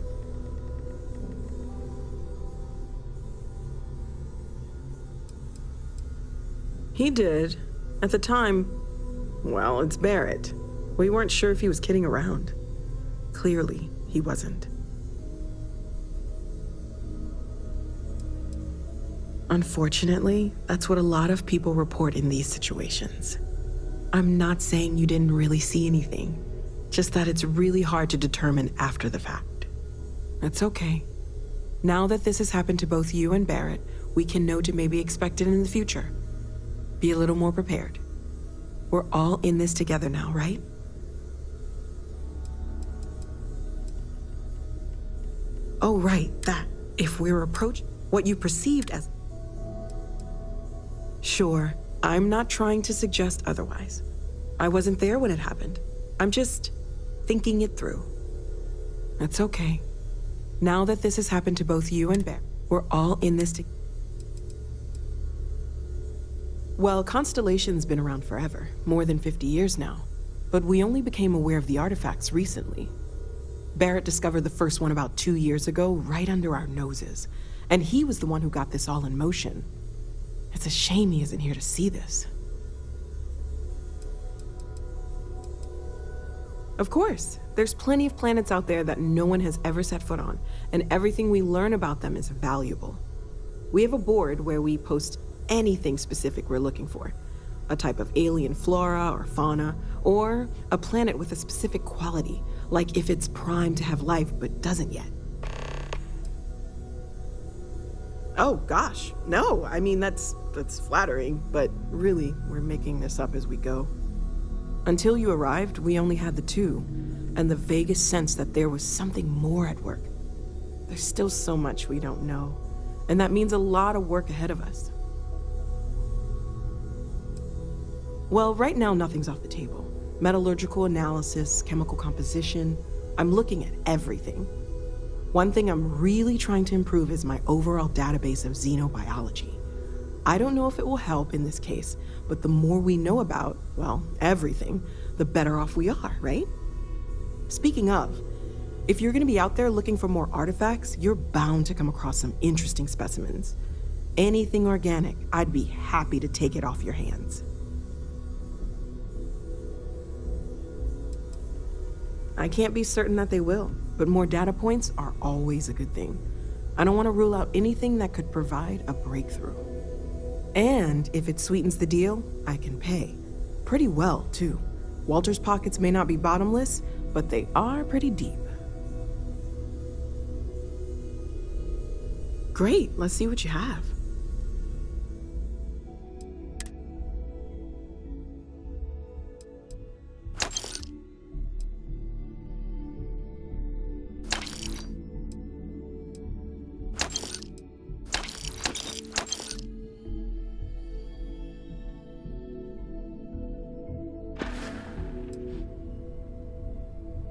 He did. At the time, well, it's Barrett. We weren't sure if he was kidding around. Clearly, he wasn't. Unfortunately, that's what a lot of people report in these situations. I'm not saying you didn't really see anything, just that it's really hard to determine after the fact. It's okay. Now that this has happened to both you and Barrett, we can know to maybe expect it in the future. Be a little more prepared. We're all in this together now, right? Oh, right, that. If we're approaching what you perceived as... Sure, I'm not trying to suggest otherwise. I wasn't there when it happened. I'm just thinking it through. It's okay. Now that this has happened to both you and Bear, we're all in this together. Well, Constellation's been around forever, more than 50 years now. But we only became aware of the artifacts recently. Barrett discovered the first one about 2 years ago, right under our noses. And he was the one who got this all in motion. It's a shame he isn't here to see this. Of course, there's plenty of planets out there that no one has ever set foot on, and everything we learn about them is valuable. We have a board where we post anything specific we're looking for. A type of alien flora or fauna, or a planet with a specific quality, like if it's primed to have life but doesn't yet. Oh gosh, no, I mean that's flattering, but really, we're making this up as we go. Until you arrived, we only had the two, and the vaguest sense that there was something more at work. There's still so much we don't know, and that means a lot of work ahead of us. Well, right now nothing's off the table. Metallurgical analysis, chemical composition, I'm looking at everything. One thing I'm really trying to improve is my overall database of xenobiology. I don't know if it will help in this case, but the more we know about, well, everything, the better off we are, right? Speaking of, if you're gonna be out there looking for more artifacts, you're bound to come across some interesting specimens. Anything organic, I'd be happy to take it off your hands. I can't be certain that they will, but more data points are always a good thing. I don't want to rule out anything that could provide a breakthrough. And if it sweetens the deal, I can pay. Pretty well, too. Walter's pockets may not be bottomless, but they are pretty deep. Great, let's see what you have.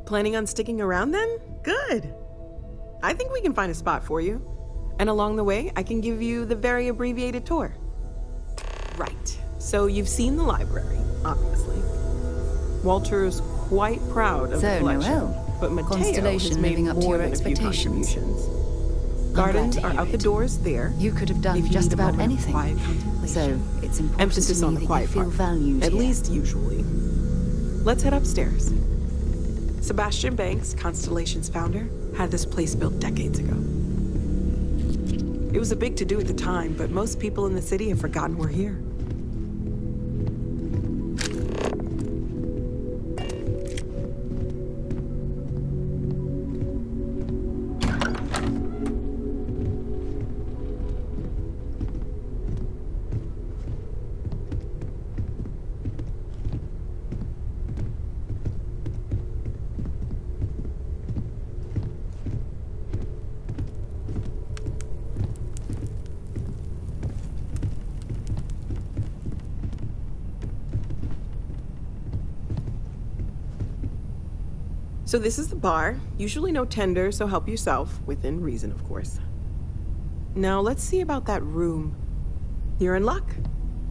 Planning on sticking around then? Good. I think we can find a spot for you. And along the way, I can give you the very abbreviated tour. Right. So you've seen the library, obviously. Walter's quite proud of the collection. Noelle, but Mateo Constellation has made living up to more your than a few expectations. contributions. Gardens are out the doors there. You could have done if you just need a about moment of anything. quiet contemplation. So it's important Emphasis to on me the that you quiet feel part. valued At here. least usually. Let's head upstairs. Sebastian Banks, Constellation's founder, had this place built decades ago. It was a big to-do at the time, but most people in the city have forgotten we're here. So this is the bar. Usually no tender, so help yourself, within reason, of course. Now let's see about that room. You're in luck.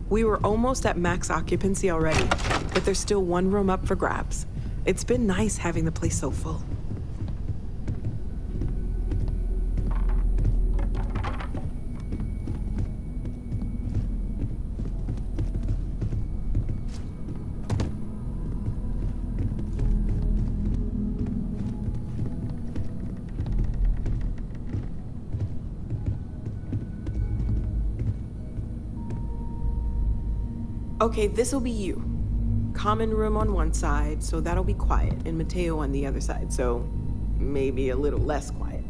We were almost at max occupancy already, but there's still one room up for grabs. It's been nice having the place so full. Okay, this'll be you. Common room on one side, so that'll be quiet, and Mateo on the other side, so maybe a little less quiet.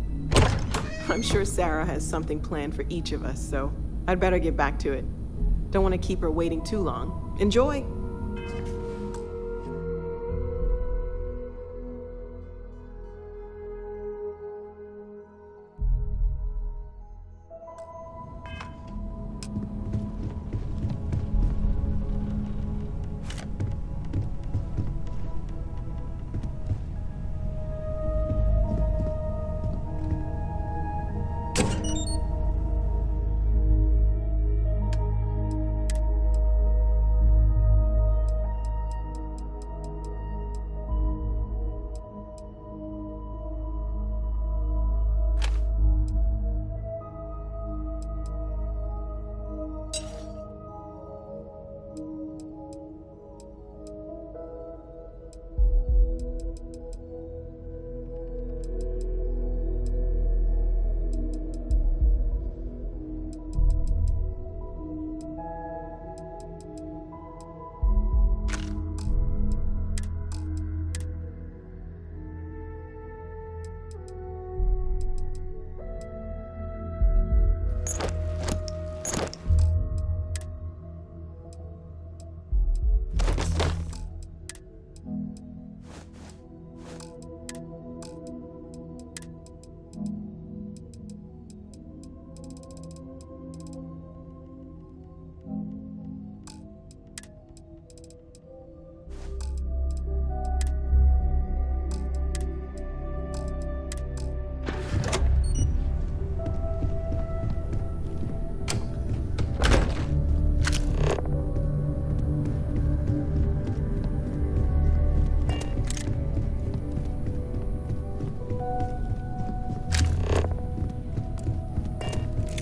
I'm sure Sarah has something planned for each of us, so I'd better get back to it. Don't want to keep her waiting too long. Enjoy!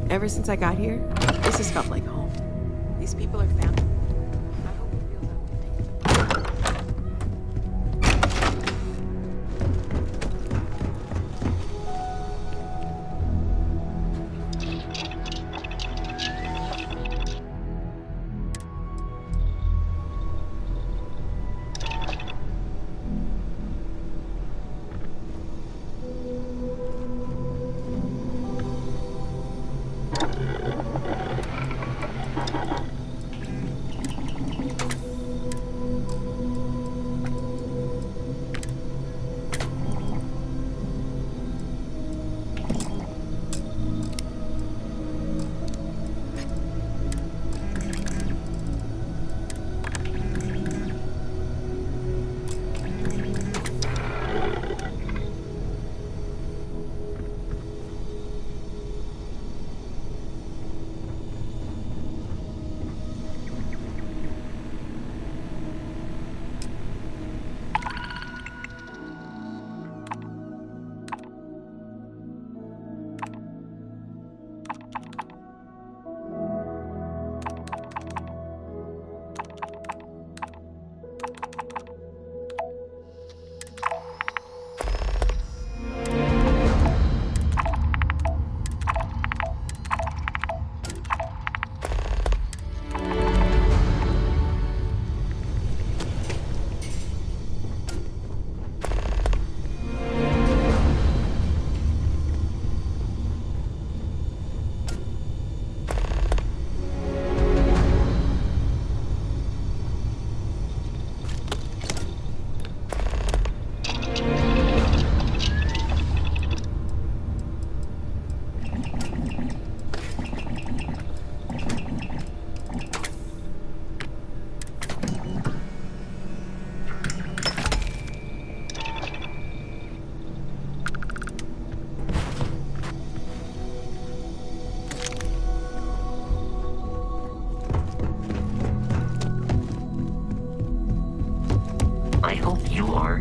Ever since I got here, this has felt like home. These people are family. I hope it feels that way.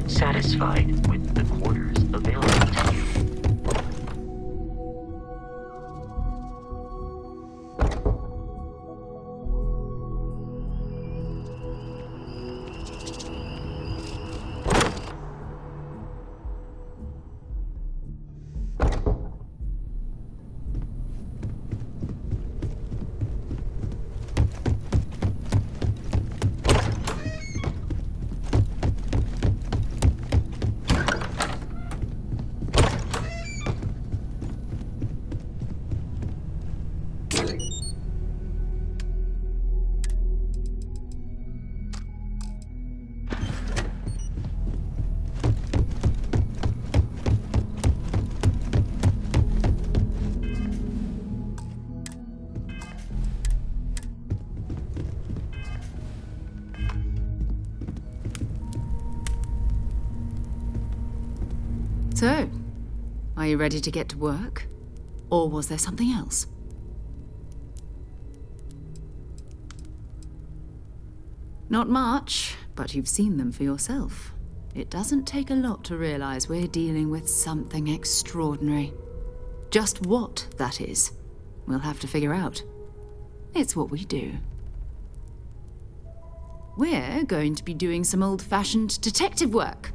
satisfied with the quarters available to you. So, are you ready to get to work? Or was there something else? Not much, but you've seen them for yourself. It doesn't take a lot to realize we're dealing with something extraordinary. Just what that is, we'll have to figure out. It's what we do. We're going to be doing some old-fashioned detective work.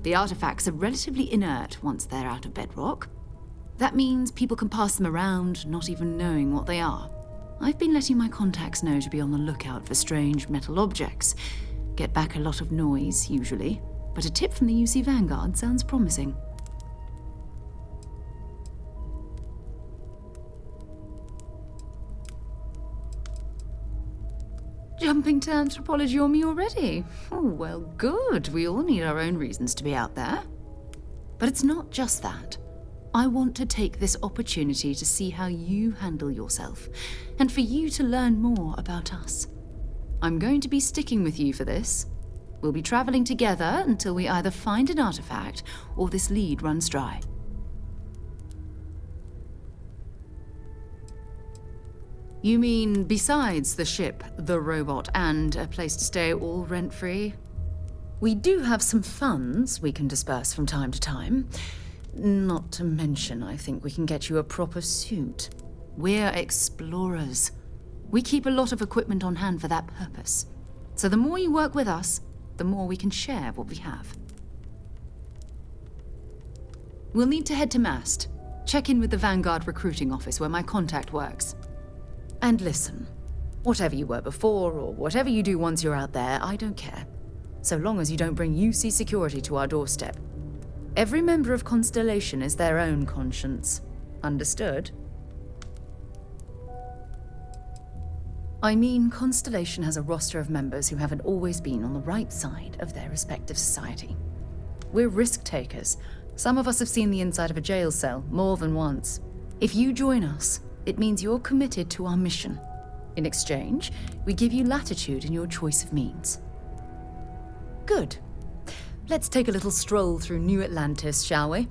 The artifacts are relatively inert once they're out of bedrock. That means people can pass them around, not even knowing what they are. I've been letting my contacts know to be on the lookout for strange metal objects. Get back a lot of noise, usually, but a tip from the UC Vanguard sounds promising. Jumping to anthropology on me already? Oh, well, good. We all need our own reasons to be out there. But it's not just that. I want to take this opportunity to see how you handle yourself, and for you to learn more about us. I'm going to be sticking with you for this. We'll be traveling together until we either find an artifact or this lead runs dry. You mean besides the ship, the robot, and a place to stay all rent-free? We do have some funds we can disperse from time to time. Not to mention, I think we can get you a proper suit. We're explorers. We keep a lot of equipment on hand for that purpose. So the more you work with us, the more we can share what we have. We'll need to head to Mast. Check in with the Vanguard recruiting office where my contact works. And listen, whatever you were before, or whatever you do once you're out there, I don't care. So long as you don't bring UC security to our doorstep. Every member of Constellation is their own conscience. Understood? I mean, Constellation has a roster of members who haven't always been on the right side of their respective society. We're risk takers. Some of us have seen the inside of a jail cell more than once. If you join us, it means you're committed to our mission. In exchange, we give you latitude in your choice of means. Good. Let's take a little stroll through New Atlantis, shall we?